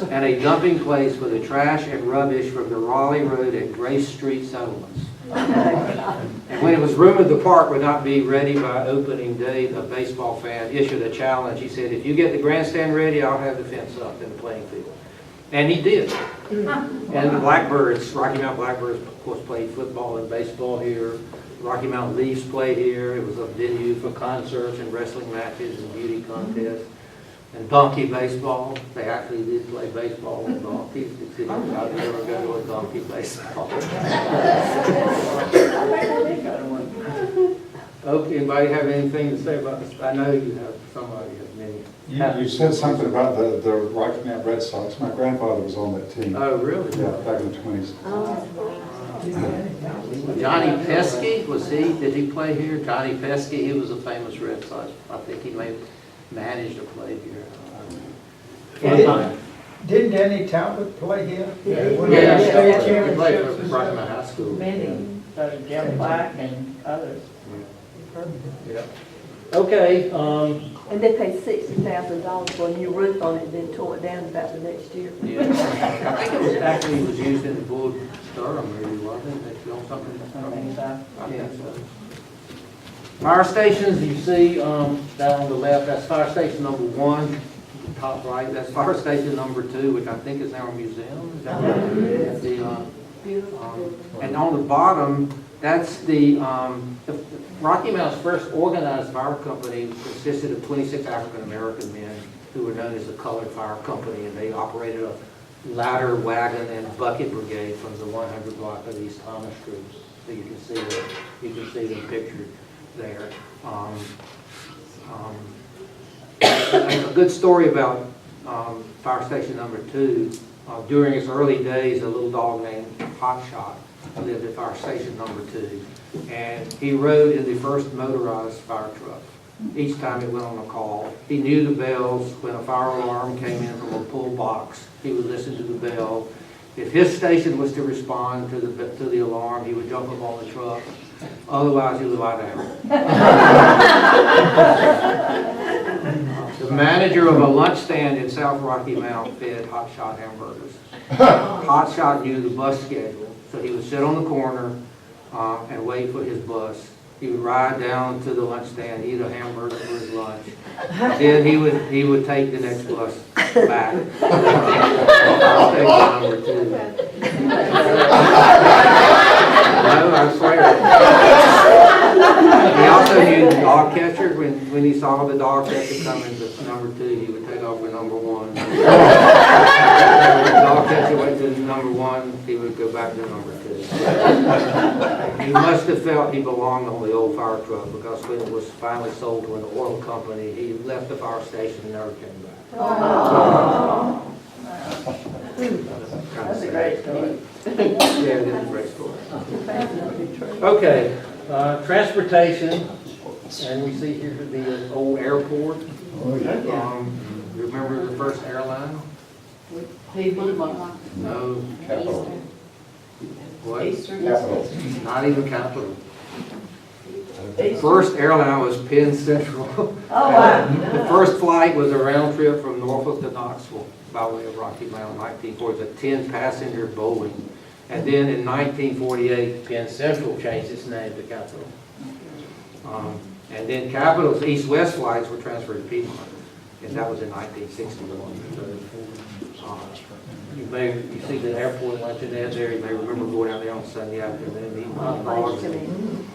Speaker 3: and a dumping place for the trash and rubbish from the Raleigh Road and Grace Street settlements. And when it was rumored the park would not be ready by opening day, a baseball fan issued a challenge. He said, if you get the grandstand ready, I'll have the fence up in the playing field. And he did. And the Blackbirds, Rocky Mountain Blackbirds, of course, played football and baseball here. Rocky Mountain Leafs played here. It was a venue for concerts and wrestling matches and beauty contests. And donkey baseball, they actually did play baseball with donkeys. I'd never go to a donkey baseball. Okay, anybody have anything to say about this? I know you have, somebody has many.
Speaker 6: You said something about the Rocky Mountain Red Sox. My grandfather was on that team.
Speaker 3: Oh, really?
Speaker 6: Yeah, back in the 20s.
Speaker 3: Johnny Pesky, did he play here? Johnny Pesky, he was a famous Red Sox. I think he may have managed to play here.
Speaker 4: Didn't Danny Talbot play here?
Speaker 3: Yeah,
Speaker 4: When they had state
Speaker 3: he played for
Speaker 4: championships?
Speaker 3: Rocky Mountain High School.
Speaker 5: So did Jim Black and others.
Speaker 3: Yeah. Okay,
Speaker 7: And they paid $60,000 for a new roof on it, then tore it down about the next year.
Speaker 3: yeah. I think it was actually was used in the Bull Durham movie, wasn't it? They filmed something.
Speaker 5: I think so.
Speaker 3: I think so. Fire stations, you see down on the left, that's fire station number 1, top right. That's fire station number 2, which I think is now a museum. Is that right? And on the bottom, that's the Rocky Mountain's first organized fire company consisted of 26 African-American men who were known as the Colored Fire Company, and they operated a ladder, wagon, and bucket brigade from the 100 block of East Thomas Street. So you can see them pictured there. A good story about fire station number 2. During its early days, a little dog named Hot Shot lived at fire station number 2. And he rode in the first motorized fire truck. Each time it went on a call, he knew the bells. When a fire alarm came in from a pull box, he would listen to the bell. If his station was to respond to the alarm, he would jump up on the truck. Otherwise, he would lie down. The manager of a lunch stand in South Rocky Mount fed Hot Shot hamburgers. Hot Shot knew the bus schedule, so he would sit on the corner and wait for his bus. He would ride down to the lunch stand, eat a hamburger for his lunch. Then he would take the next bus back. Station number 2. No, I swear. He also knew the dog catcher. When he saw the dog catcher coming to number 2, he would take off for number 1. When the dog catcher went to number 1, he would go back to number 2. He must have felt he belonged on the old fire truck, because when it was finally sold to an oil company, he left the fire station and never came back.
Speaker 5: That's a great story.
Speaker 3: Yeah, it is a great story. Okay, transportation, and we see here the old airport. You remember the first airline? No.
Speaker 6: Capital.
Speaker 3: What?
Speaker 6: Capital.
Speaker 3: Not even Capital. First airline was Penn Central.
Speaker 5: Oh, wow.
Speaker 3: The first flight was a round trip from Norfolk to Knoxville by way of Rocky Mount in 1940. It was a 10-passenger bowling. And then in 1948, Penn Central changed its name to Capital. And then Capital's east-west flights were transferred to Piedmont, and that was in 1961. You see the airport luncheonette there, you may remember going out there on Sunday afternoon, eating hot dogs and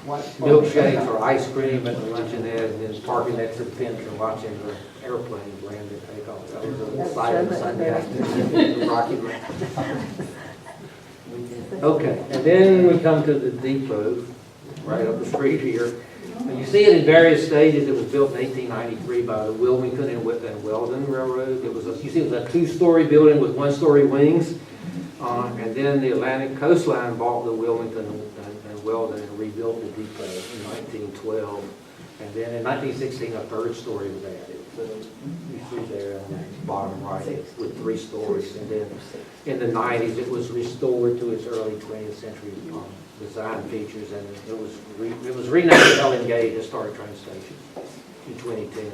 Speaker 3: milkshakes or ice cream at the luncheonette, and then parking next to the fence and watching the airplanes land and take off. That was a sight on Sunday afternoon, the Rocky Mountain. Okay, and then we come to the depot, right up the street here. And you see it in various stages. It was built in 1893 by the Wilmington and Weldon Railroad. It was you see it was a 2-story building with 1-story wings. And then the Atlantic Coastline bought the Wilmington and Weldon and rebuilt the depot in 1912. And then in 1916, a 3rd story was added. So you see there on the bottom right with 3 stories. And then in the 90s, it was restored to its early 20th century design features, and it was renamed Helen Gate Historic Train Station in 2010.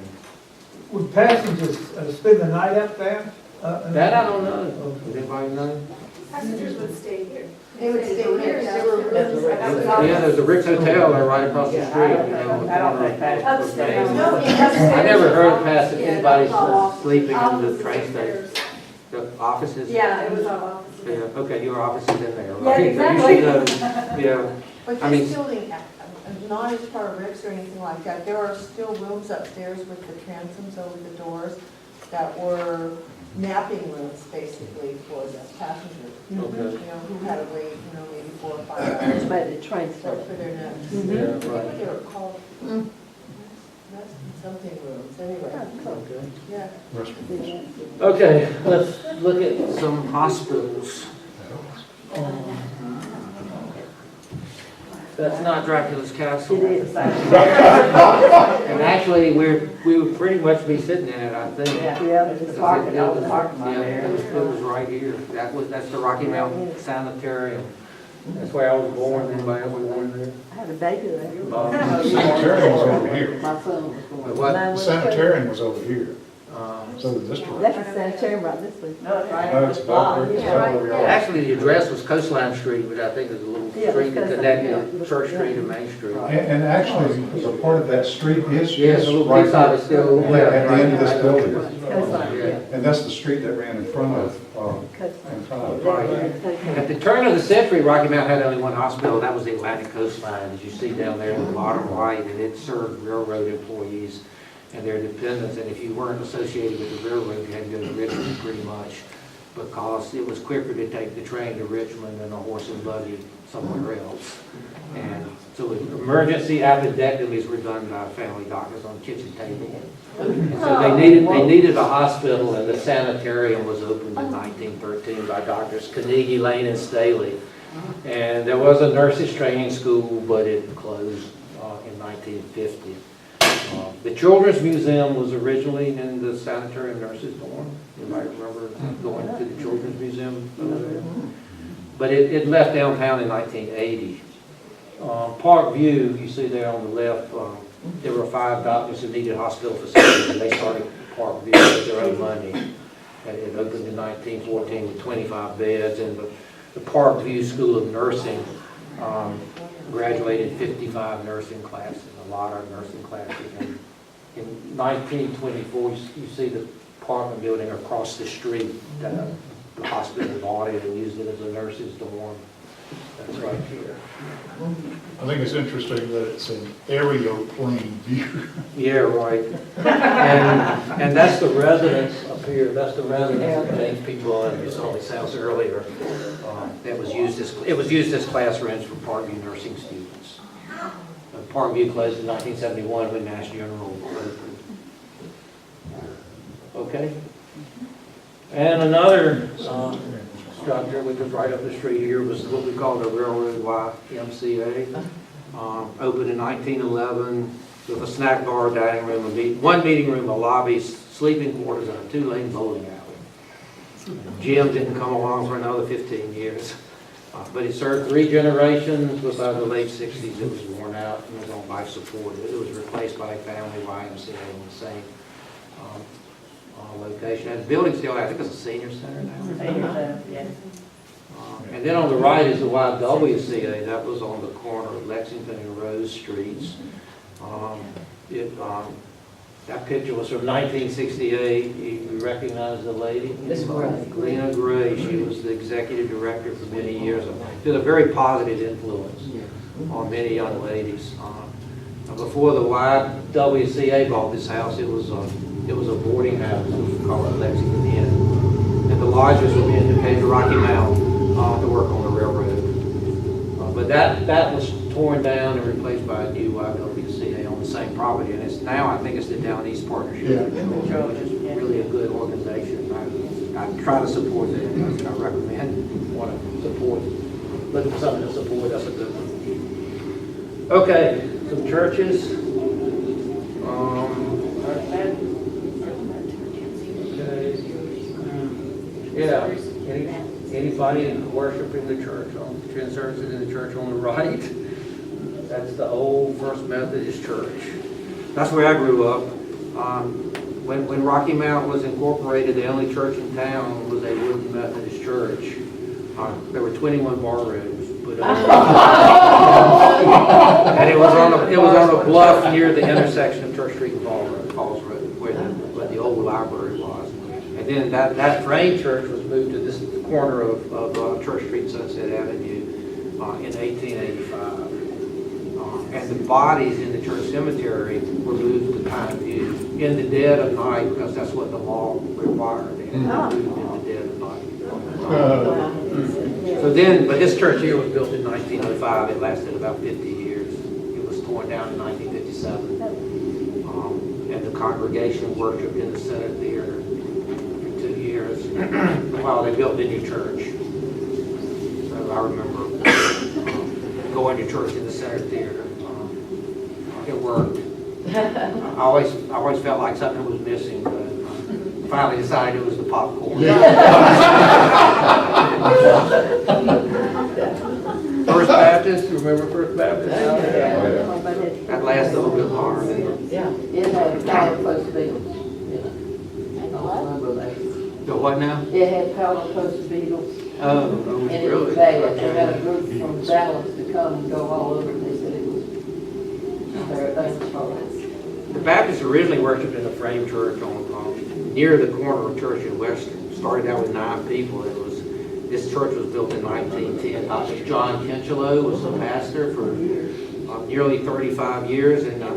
Speaker 4: Would passengers spend the night up there?
Speaker 3: That I don't know. Does anybody know?
Speaker 9: Passengers would stay here. They would stay here.
Speaker 3: Yeah, there's a Rick's Hotel there right across the street. You know, on the corner of
Speaker 9: Upstairs.
Speaker 3: Main.
Speaker 9: No, upstairs.
Speaker 3: I never heard past anybody sleeping in the train station. The offices?
Speaker 9: Yeah, it was our office.
Speaker 3: Yeah, okay, your office is in there,
Speaker 9: Yeah,
Speaker 3: right?
Speaker 9: exactly.
Speaker 3: You see those, yeah.
Speaker 9: But
Speaker 3: I mean-
Speaker 9: this building, not as part of Rick's or anything like that, there are still rooms upstairs with the transoms over the doors that were napping rooms, basically, for the passengers.
Speaker 3: Okay.
Speaker 9: You know, who had to wait, you know, maybe 4 or 5 hours
Speaker 7: By the train
Speaker 9: for
Speaker 7: station.
Speaker 9: their naps.
Speaker 3: Yeah,
Speaker 9: I forget
Speaker 3: right.
Speaker 9: what they were called. Something rooms, anyway,
Speaker 3: Okay.
Speaker 9: yeah.
Speaker 3: Okay, let's look at some hospitals. That's not Dracula's castle.
Speaker 7: It is.
Speaker 3: And actually, we would pretty much be sitting in it, I think.
Speaker 7: Yeah,
Speaker 5: It's
Speaker 3: Because
Speaker 5: the parking,
Speaker 3: it
Speaker 5: all
Speaker 3: was-
Speaker 5: the parking lot
Speaker 3: yeah,
Speaker 5: there.
Speaker 3: it was right here. That's the Rocky Mountain Sanitarium. That's where I was born. Anybody else was born there?
Speaker 7: I had a baby there.
Speaker 6: The sanitarium was over here.
Speaker 5: My son was going.
Speaker 3: What?
Speaker 6: The sanitarium was over here,
Speaker 3: Um,
Speaker 6: so the district.
Speaker 7: That's the sanitarium right this way.
Speaker 5: No, it's right
Speaker 6: No,
Speaker 5: at
Speaker 6: it's
Speaker 5: the block.
Speaker 6: over, it's
Speaker 9: Yeah,
Speaker 6: over
Speaker 9: right,
Speaker 6: here.
Speaker 3: Actually, the address was Coastline Street, which I think is a little
Speaker 7: Yeah,
Speaker 3: street that
Speaker 7: Coastline,
Speaker 3: connected
Speaker 7: yeah.
Speaker 3: Church Street and Main Street.
Speaker 6: And actually, a part of that street is
Speaker 3: Yes, a little
Speaker 6: right
Speaker 3: piece of
Speaker 6: here.
Speaker 3: it still.
Speaker 6: Yeah, at the end of this building.
Speaker 7: Coastline, yeah.
Speaker 6: And that's the street that ran in front of,
Speaker 7: Coastline.
Speaker 6: in front of.
Speaker 3: Right. At the turn of the century, Rocky Mount had only one hospital. That was the Atlantic Coastline, as you see down there in the bottom right, and it served railroad employees and their dependents. And if you weren't associated with the railroad, you had to go to Richmond pretty much, because it was quicker to take the train to Richmond than a horse and buggy somewhere else. And so emergency appendectomies were done by family doctors on the kitchen table. And so they needed a hospital, and the sanitarium was opened in 1913 by doctors Carnegie, Lane, and Staley. And there was a nurses training school, but it closed in 1950. The Children's Museum was originally in the sanitarium nurses dorm. You might remember going to the Children's Museum over there. But it left downtown in 1980. Park View, you see there on the left, there were 5 doctors who needed hospital facilities, and they started Park View with their own money. And it opened in 1914 with 25 beds, and the Park View School of Nursing graduated 55 nursing classes, a lot of nursing classes. And in 1924, you see the apartment building across the street. The hospital bought it and used it as a nurse's dorm. That's right here.
Speaker 4: I think it's interesting that it's an aerial plane view.
Speaker 3: Yeah, right. And that's the residence up here. That's the residence that James P. Dunn, you saw his house earlier. It was used as classrooms for Parkview nursing students. Parkview closed in 1971 when Mass General opened. Okay. And another structure, which was right up the street here, was what we call the Railroad YMCA. Opened in 1911 with a snack bar, dining room, one meeting room, a lobby, sleeping quarters, and a 2-lane bowling alley. Gym didn't come along for another 15 years. But it served 3 generations, but by the late 60s it was worn out and was on life support. It was replaced by a family YMCA in the same location. And the building's still, I think it's a senior center now.
Speaker 5: Senior center, yeah.
Speaker 3: And then on the right is the YWCA. That was on the corner of Lexington and Rose Streets. That picture was from 1968. You recognize the lady?
Speaker 7: Miss Gray.
Speaker 3: Lena Gray. She was the executive director for many years. Did a very positive influence on many young ladies. Before the YWCA bought this house, it was a boarding house. It was called Lexington Inn. And the lodgers were being paid to Rocky Mount to work on the railroad. But that was torn down and replaced by a new YWCA on the same property. And it's now, I think it's the Down East Partnership, which is really a good organization. I try to support that. I recommend, want to support, look for something to support. That's a good one. Okay, some churches. Yeah, anybody worshiping the church, services in the church on the right? That's the old First Methodist Church. That's where I grew up. When Rocky Mount was incorporated, the only church in town was a wooden Methodist church. There were 21 bar rooms, but and it was on a bluff near the intersection of Church Street and Falls Road, where the old library was. And then that frame church was moved to this corner of Church Street, Sunset Avenue in 1885. And the bodies in the church cemetery were moved to Pine View in the dead of night, because that's what the law required. They had to move in the dead of night. So then, but this church here was built in 1905. It lasted about 50 years. It was torn down in 1957. And the congregation worshiped in the Senate Theater for 2 years while they built the new church. So I remember going to church in the Senate Theater. It worked. I always felt like something was missing, but finally decided it was the popcorn. First Baptist, remember First Baptist? That lasted a little bit longer than
Speaker 7: It had power post beetles.
Speaker 3: the what now?
Speaker 7: It had power post beetles.
Speaker 3: Oh,
Speaker 7: And it
Speaker 3: really?
Speaker 7: was bad. They had a group from Dallas to come and go all over. They said it was very uncontrolled.
Speaker 3: The Baptists originally worshipped in a frame church near the corner of Church and Western. Started out with 9 people. This church was built in 1910. Dr. John Kinchelow was the pastor for nearly 35 years. And in a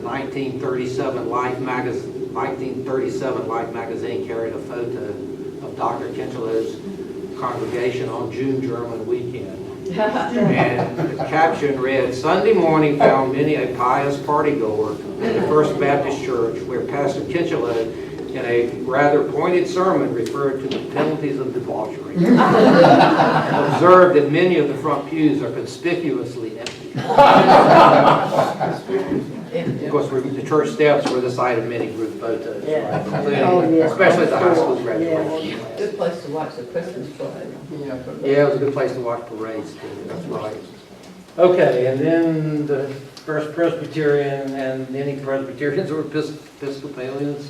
Speaker 3: 1937 Life magazine carried a photo of Dr. Kinchelow's congregation on June German weekend. And the caption read, "Sunday morning found many a pious partygoer in the First Baptist Church, where Pastor Kinchelow, in a rather pointed sermon, referred to the penalties of debauchery. Observed that many of the front pews are conspicuously empty." Of course, the church steps were the site of many group photos, right? Including, especially at the high school graduation.
Speaker 10: Good place to watch the Christmas parade.
Speaker 3: Yeah, it was a good place to watch parades too, that's right. Okay, and then the First Presbyterian, and many Presbyterians were Episcopalians.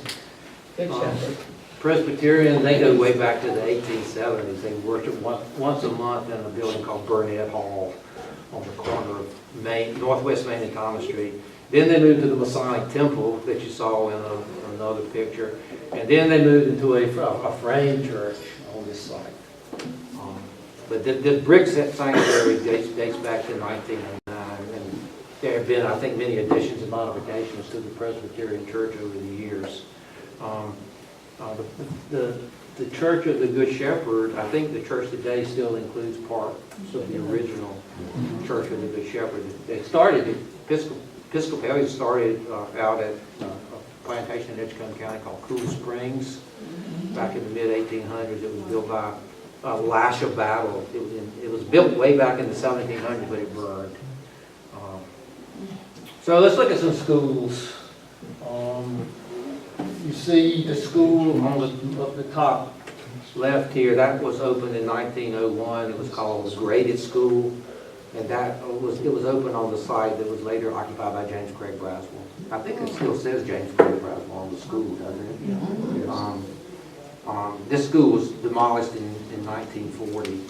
Speaker 10: Good shepherd.
Speaker 3: Presbyterians, they go way back to the 1870s. They worship once a month in a building called Burnett Hall on the corner of Northwest Main and Thomas Street. Then they moved to the Masonic Temple that you saw in another picture. And then they moved into a frame church on this site. But the brick sanctuary dates back to 1909. And there have been, I think, many additions and modifications to the Presbyterian church over the years. The Church of the Good Shepherd, I think the church today still includes parts of the original Church of the Good Shepherd. It started, Episcopalians started out at a plantation in Edgecombe County called Cool Springs back in the mid-1800s. It was built by Lasha Battle. It was built way back in the 1700s, but it burned. So let's look at some schools. You see the school up the top left here, that was opened in 1901. It was called the Graded School. And it was open on the site that was later occupied by James Craig Braswell. I think it still says James Craig Braswell on the school, doesn't it? This school was demolished in 1940.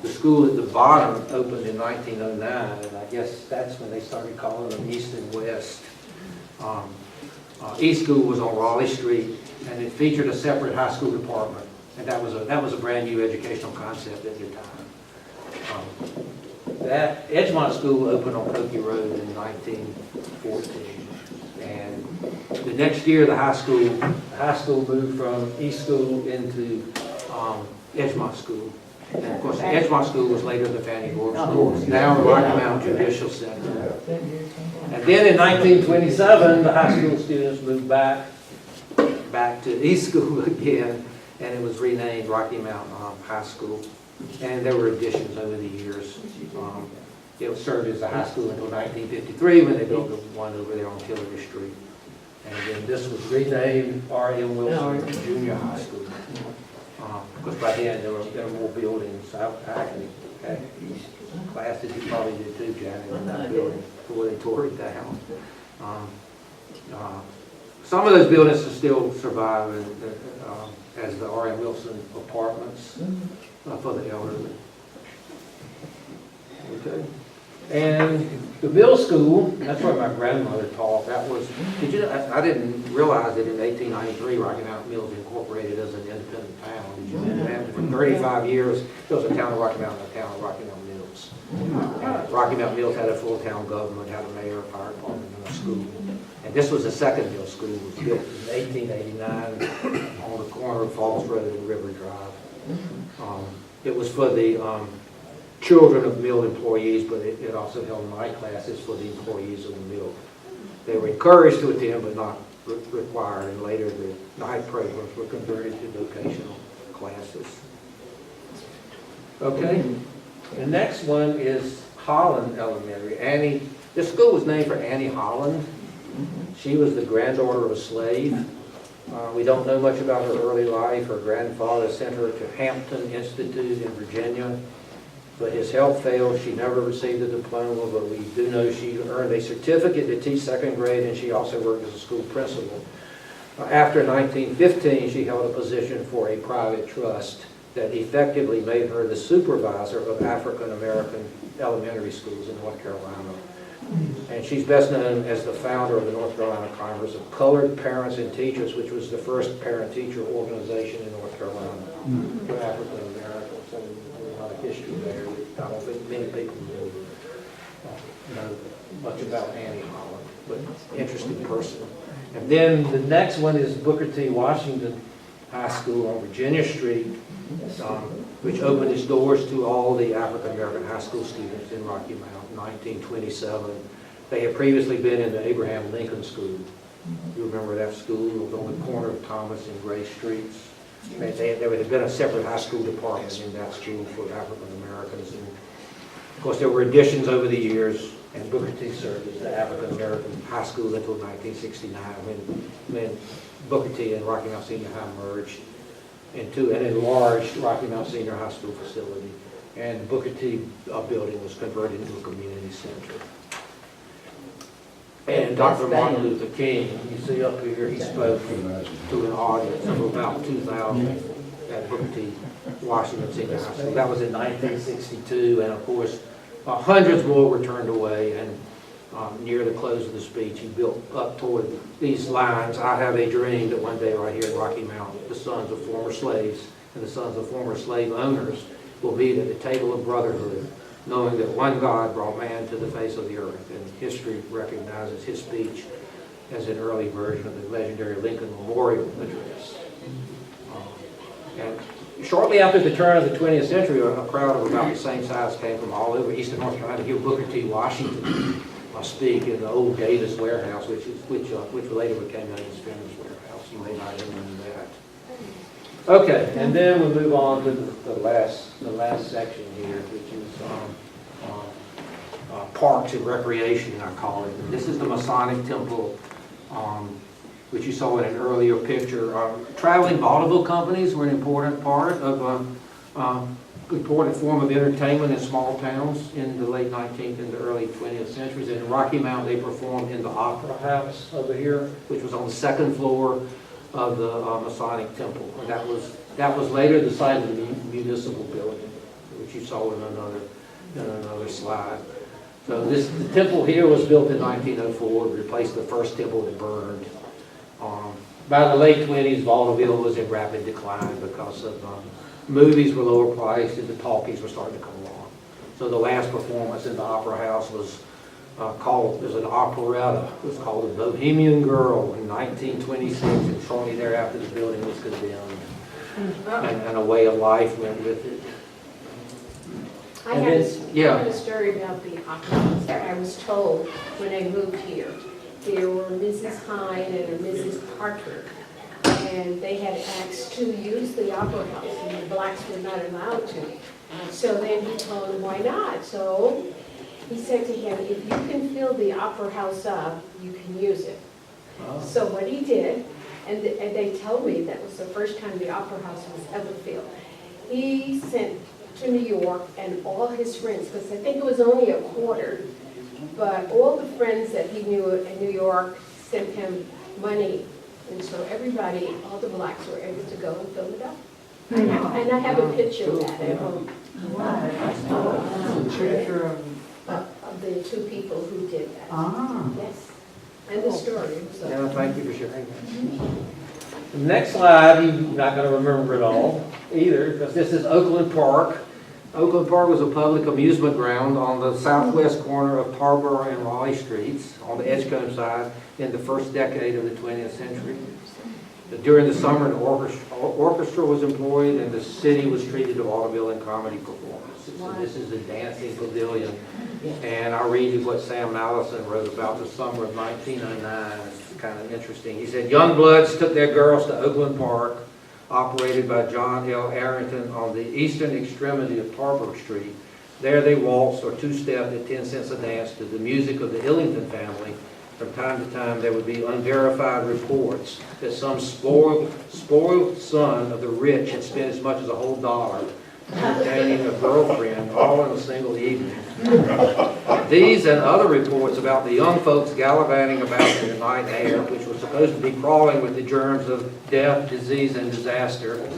Speaker 3: The school at the bottom opened in 1909, and I guess that's when they started calling them East and West. East School was on Raleigh Street, and it featured a separate high school department, and that was a brand new educational concept at the time. That Edgemont School opened on Cokie Road in 1914, and the next year the high school moved from East School into Edgemont School. And of course, the Edgemont School was later the Fannie Gordon School, now the Rocky Mountain Judicial Center. And then in 1927, the high school students moved back to East School again, and it was renamed Rocky Mountain High School. And there were additions over the years. It served as a high school until 1953 when they built the one over there on Tillery Street. And then this was renamed R.M. Wilson Junior High School. Because by then there were more buildings. I had classes, you probably did too, Janet, in that building before they tore it down. Some of those buildings still survive as the R.M. Wilson apartments for the elderly. Okay. And the middle school, that's where my grandmother taught. That was, I didn't realize that in 1893 Rocky Mountain Mills incorporated as an independent town. Did you know that? For 35 years, there was a town of Rocky Mountain, a town of Rocky Mountain Mills. Rocky Mountain Mills had a full town government, had a mayor, a fire department, and a school. And this was the second middle school. It was built in 1889 on the corner of Falls Road and River Drive. It was for the children of mill employees, but it also held night classes for the employees of the mill. They were encouraged to attend, but not required, and later the night programs were converted to vocational classes. Okay, the next one is Holland Elementary. This school was named for Annie Holland. She was the granddaughter of a slave. We don't know much about her early life. Her grandfather sent her to Hampton Institute in Virginia, but his health failed. She never received a diploma, but we do know she earned a certificate to teach second grade, and she also worked as a school principal. After 1915, she held a position for a private trust that effectively made her the supervisor of African American elementary schools in North Carolina. And she's best known as the founder of the North Carolina Congress of Colored Parents and Teachers, which was the first parent-teacher organization in North Carolina for African Americans. So there's a lot of history there. I don't think many people know much about Annie Holland, but interesting person. And then the next one is Booker T. Washington High School on Virginia Street, which opened its doors to all the African American high school students in Rocky Mount in 1927. They had previously been in the Abraham Lincoln School. You remember that school? It was on the corner of Thomas and Gray Streets. There had been a separate high school department in that school for African Americans. And of course, there were additions over the years, and Booker T served as the African American high school until 1969 when Booker T and Rocky Mount Senior High merged into an enlarged Rocky Mount Senior High School facility. And Booker T building was converted into a community center. And Dr. Martin Luther King, you see up here, he spoke to an audience of about 2,000 at Booker T. Washington Senior High School. That was in 1962, and of course, hundreds more were turned away, and near the close of the speech, he built up toward these lines: "I have a dream that one day right here in Rocky Mount, the sons of former slaves and the sons of former slave owners will meet at the table of brotherhood, knowing that one God brought man to the face of the earth." And history recognizes his speech as an early version of the legendary Lincoln Memorial Address. And shortly after the turn of the 20th century, a crowd of about the same size came from all over eastern North Carolina to hear Booker T. Washington speak in the old Davis warehouse, which later became known as Fenner's Warehouse. You may not remember that. Okay, and then we'll move on to the last section here, which is parks and recreation, I call it. And this is the Masonic Temple, which you saw in an earlier picture. Traveling vaudeville companies were an important part of important form of entertainment in small towns in the late 19th and the early 20th centuries. In Rocky Mount, they performed in the Opera House over here, which was on the second floor of the Masonic Temple. And that was later the site of the municipal building, which you saw in another slide. So the temple here was built in 1904, replaced the first temple that burned. By the late 20s, vaudeville was in rapid decline because of movies were lower priced and the talkies were starting to come along. So the last performance in the Opera House was an operetta. It was called The Bohemian Girl in 1926, and shortly thereafter the building was condemned. And a way of life went with it.
Speaker 12: I have a story about the opera house. I was told when I moved here, there were Mrs. Hine and a Mrs. Parker, and they had asked to use the opera house, and the blacks were not allowed to. So then he told them, why not? So he said to him, if you can fill the opera house up, you can use it. So what he did, and they told me that was the first time the opera house was ever filled. He sent to New York, and all his friends, because I think it was only a quarter, but all the friends that he knew in New York sent him money. And so everybody, all the blacks were able to go and fill it up. And I have a picture of that at home. Of the two people who did that. Yes. And the story. So.
Speaker 3: Yeah, thank you for sharing that. The next slide, you're not going to remember it all either, because this is Oakland Park. Oakland Park was a public amusement ground on the southwest corner of Tarboro and Raleigh Streets, on the Edgecombe side, in the first decade of the 20th century. During the summer, an orchestra was employed, and the city was treated to vaudeville and comedy performances. So this is the dancing pavilion. And I'll read you what Sam Allison wrote about the summer of 1909. It's kind of interesting. He said, young bloods took their girls to Oakland Park, operated by John L. Arrington on the eastern extremity of Tarboro Street. There they waltzed or two-stepped at 10 cents a dance to the music of the Illington family. From time to time, there would be unverified reports that some spoiled son of the rich had spent as much as a whole $1 entertaining a girlfriend all in a single evening. These and other reports about the young folks gallivanting about in the night air, which was supposed to be crawling with the germs of death, disease, and disaster,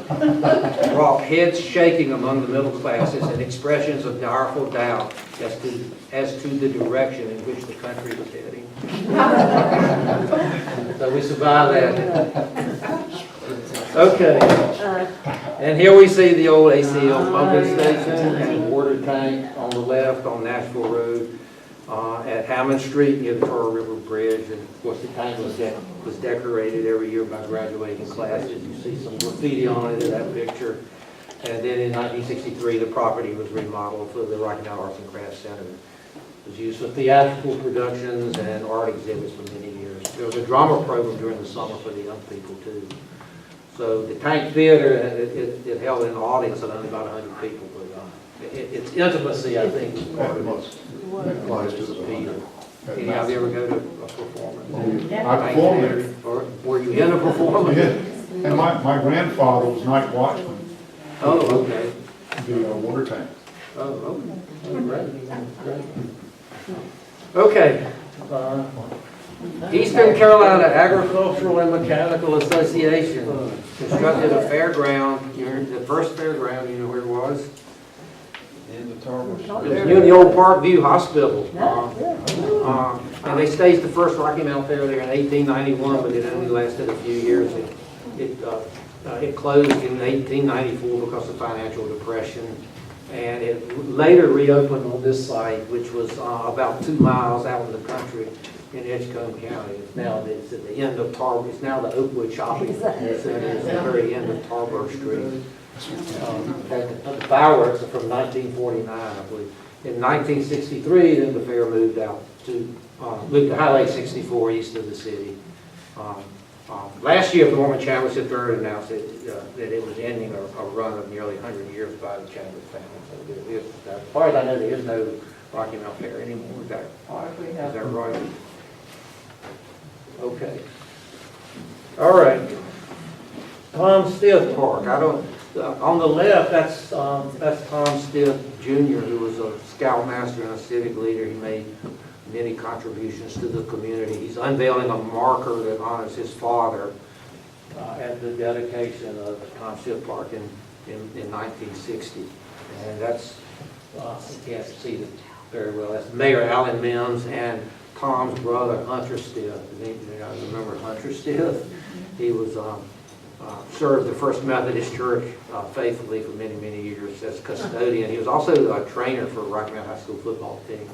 Speaker 3: brought heads shaking among the middle classes and expressions of direful doubt as to the direction in which the country was heading. So we survived that. Okay. And here we see the old ACL pumping station and water tank on the left on Nashville Road at Hammond Street near the Toro River Bridge. And of course the tank was decorated every year by graduating classes. You see some graffiti on it in that picture. And then in 1963 the property was remodeled for the Rocky Mountain Arts and Crafts Center. It was used for theatrical productions and art exhibits for many years. There was a drama program during the summer for the young people too. So the Tank Theater, it held an audience of only about 100 people, but its intimacy, I think, was part of its appeal. Any of you ever go to a performance?
Speaker 6: I performed there.
Speaker 3: Or were you in a performance?
Speaker 6: Yeah. And my grandfather was night watchman.
Speaker 3: Oh, okay.
Speaker 6: The water tank.
Speaker 3: Oh, okay. Oh, great. Okay. Eastern Carolina Agricultural and Mechanical Association constructed a fairground, the first fairground, you know where it was?
Speaker 8: In the Tarboro.
Speaker 3: It was near the old Parkview Hospital. And they staged the first Rocky Mountain Fair there in 1891, but it only lasted a few years. It closed in 1894 because of financial depression. And it later reopened on this site, which was about 2 miles out in the country in Edgecombe County. It's at the end of Tarboro. It's now the Oakwood Shopping Center. It's at the very end of Tarboro Street. The fireworks are from 1949, I believe. In 1963, then the fair moved to Highway 64 east of the city. Last year, the Mormon Chamber III announced that it was ending a run of nearly 100 years by the Chamber family. So as far as I know, there is no Rocky Mountain Fair anymore. Is that right? Okay. All right. Tom Stith Park. On the left, that's Tom Stiff Jr., who was a scoutmaster and a civic leader. He made many contributions to the community. He's unveiling a marker that honors his father at the dedication of Tom Stiff Park in 1960. And that's, you can't see it very well, that's Mayor Allen Mims and Tom's brother, Hunter Stiff. You remember Hunter Stiff? He was served the First Methodist Church faithfully for many, many years as custodian. He was also a trainer for Rocky Mount High School football team.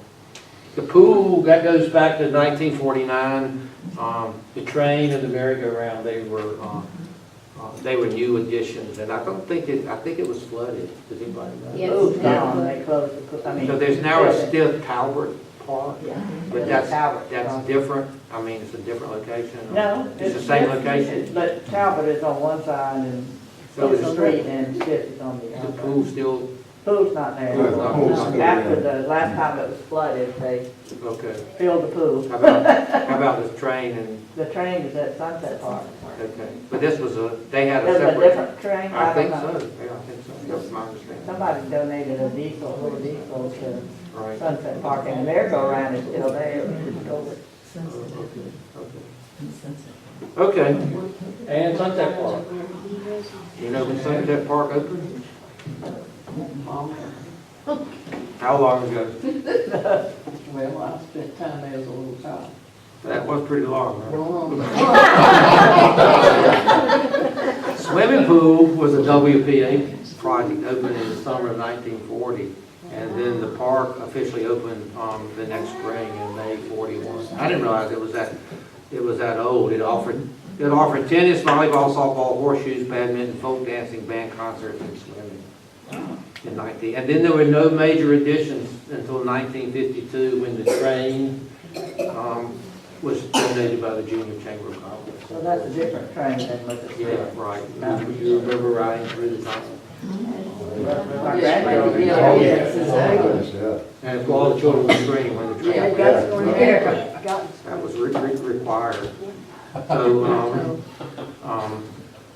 Speaker 3: The pool, that goes back to 1949. The train and the merry-go-round, they were new additions, and I think it was flooded. Does anybody know?
Speaker 12: Yes.
Speaker 5: Moved down, they closed the pool, I mean.
Speaker 3: So there's now a
Speaker 5: yeah,
Speaker 3: Stiff Talbert Park, but that's
Speaker 5: Talbot.
Speaker 3: different. I mean, it's a different location.
Speaker 5: No.
Speaker 3: It's the same location.
Speaker 5: But Talbot is on one side and
Speaker 3: So
Speaker 5: the
Speaker 3: it's-
Speaker 5: street and Stiff is on the
Speaker 3: The
Speaker 5: other.
Speaker 3: pool still,
Speaker 5: Pool's not there
Speaker 6: Yeah, the
Speaker 5: anymore.
Speaker 6: pool's still
Speaker 5: After
Speaker 6: there.
Speaker 5: the last time it was flooded, they
Speaker 3: okay.
Speaker 5: filled the pool.
Speaker 3: How about the train and,
Speaker 5: The train is at Sunset Park.
Speaker 3: okay. But this was they had a
Speaker 5: There's a
Speaker 3: separate.
Speaker 5: different train,
Speaker 3: I
Speaker 5: I
Speaker 3: think
Speaker 5: don't
Speaker 3: so,
Speaker 5: know.
Speaker 3: yeah, I think so. That's my understanding.
Speaker 5: Somebody donated a little diesel to
Speaker 3: Right.
Speaker 5: Sunset Park, and the merry-go-round is still there.
Speaker 3: Okay. And Sunset Park. You know when Sunset Park opened? How long ago?
Speaker 11: Well, I spent time there as a little child.
Speaker 3: That was pretty long, huh? Swimming pool was a WPA project, opened in the summer of 1940. And then the park officially opened the next spring in May '41. I didn't realize it was that old. It offered tennis, volleyball, softball, horseshoes, badminton, folk dancing, band concerts, and swimming. And then there were no major additions until 1952 when the train was donated by the Junior Chamber of Commerce.
Speaker 5: So that's a different train than what the.
Speaker 3: Yeah, right. You remember riding through the tunnel?
Speaker 5: My grandchildren,
Speaker 6: Yeah.
Speaker 3: And if all the children were screaming when the train.
Speaker 7: Yeah, that's going there.
Speaker 3: That was required. So,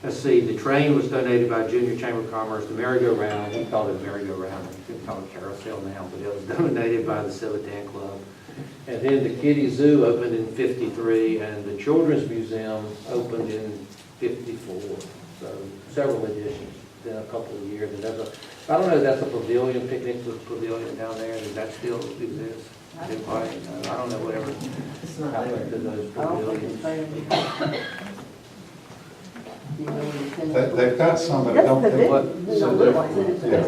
Speaker 3: let's see, the train was donated by Junior Chamber of Commerce. The merry-go-round, we call it merry-go-round, we call it carousel now, but it was donated by the Civitan Club. And then the Kiddie Zoo opened in '53, and the Children's Museum opened in '54. So several additions in a couple of years. And I don't know if that's a pavilion, picnic pavilion down there. Does that still exist? Anybody? I don't know whatever happened to those pavilions.
Speaker 6: They've got some, but I don't think. Yeah.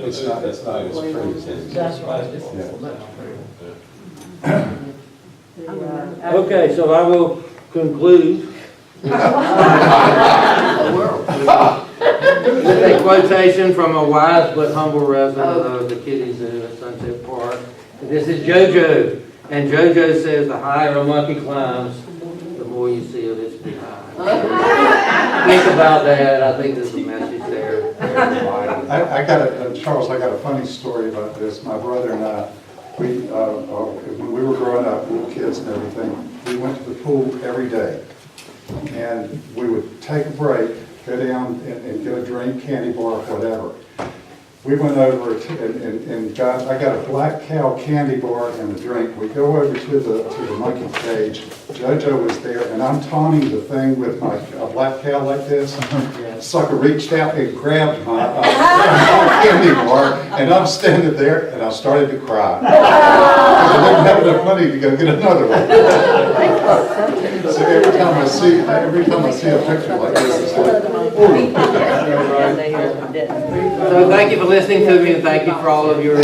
Speaker 6: It's not as pretty.
Speaker 11: That's right.
Speaker 6: Yeah.
Speaker 3: Okay, so I will conclude with a quotation from a wise but humble resident of the Kiddie Zoo at Sunset Park. This is JoJo, and JoJo says, "The higher a monkey climbs, the more you see of its behind." Think about that. I think there's a message there.
Speaker 6: Charles, I got a funny story about this. My brother and I, when we were growing up, little kids and everything, we went to the pool every day. And we would take a break, go down and get a drink, candy bar, whatever. We went over and I got a Black Cow candy bar and a drink. We go over to the monkey cage. JoJo was there, and I'm taunting the thing with my Black Cow like this. Sucker reached out and grabbed my candy bar, and I'm standing there, and I started to cry. I didn't have enough money to go get another one. So every time I see a picture like this, it's like,
Speaker 3: So thank you for listening to me, and thank you for all of your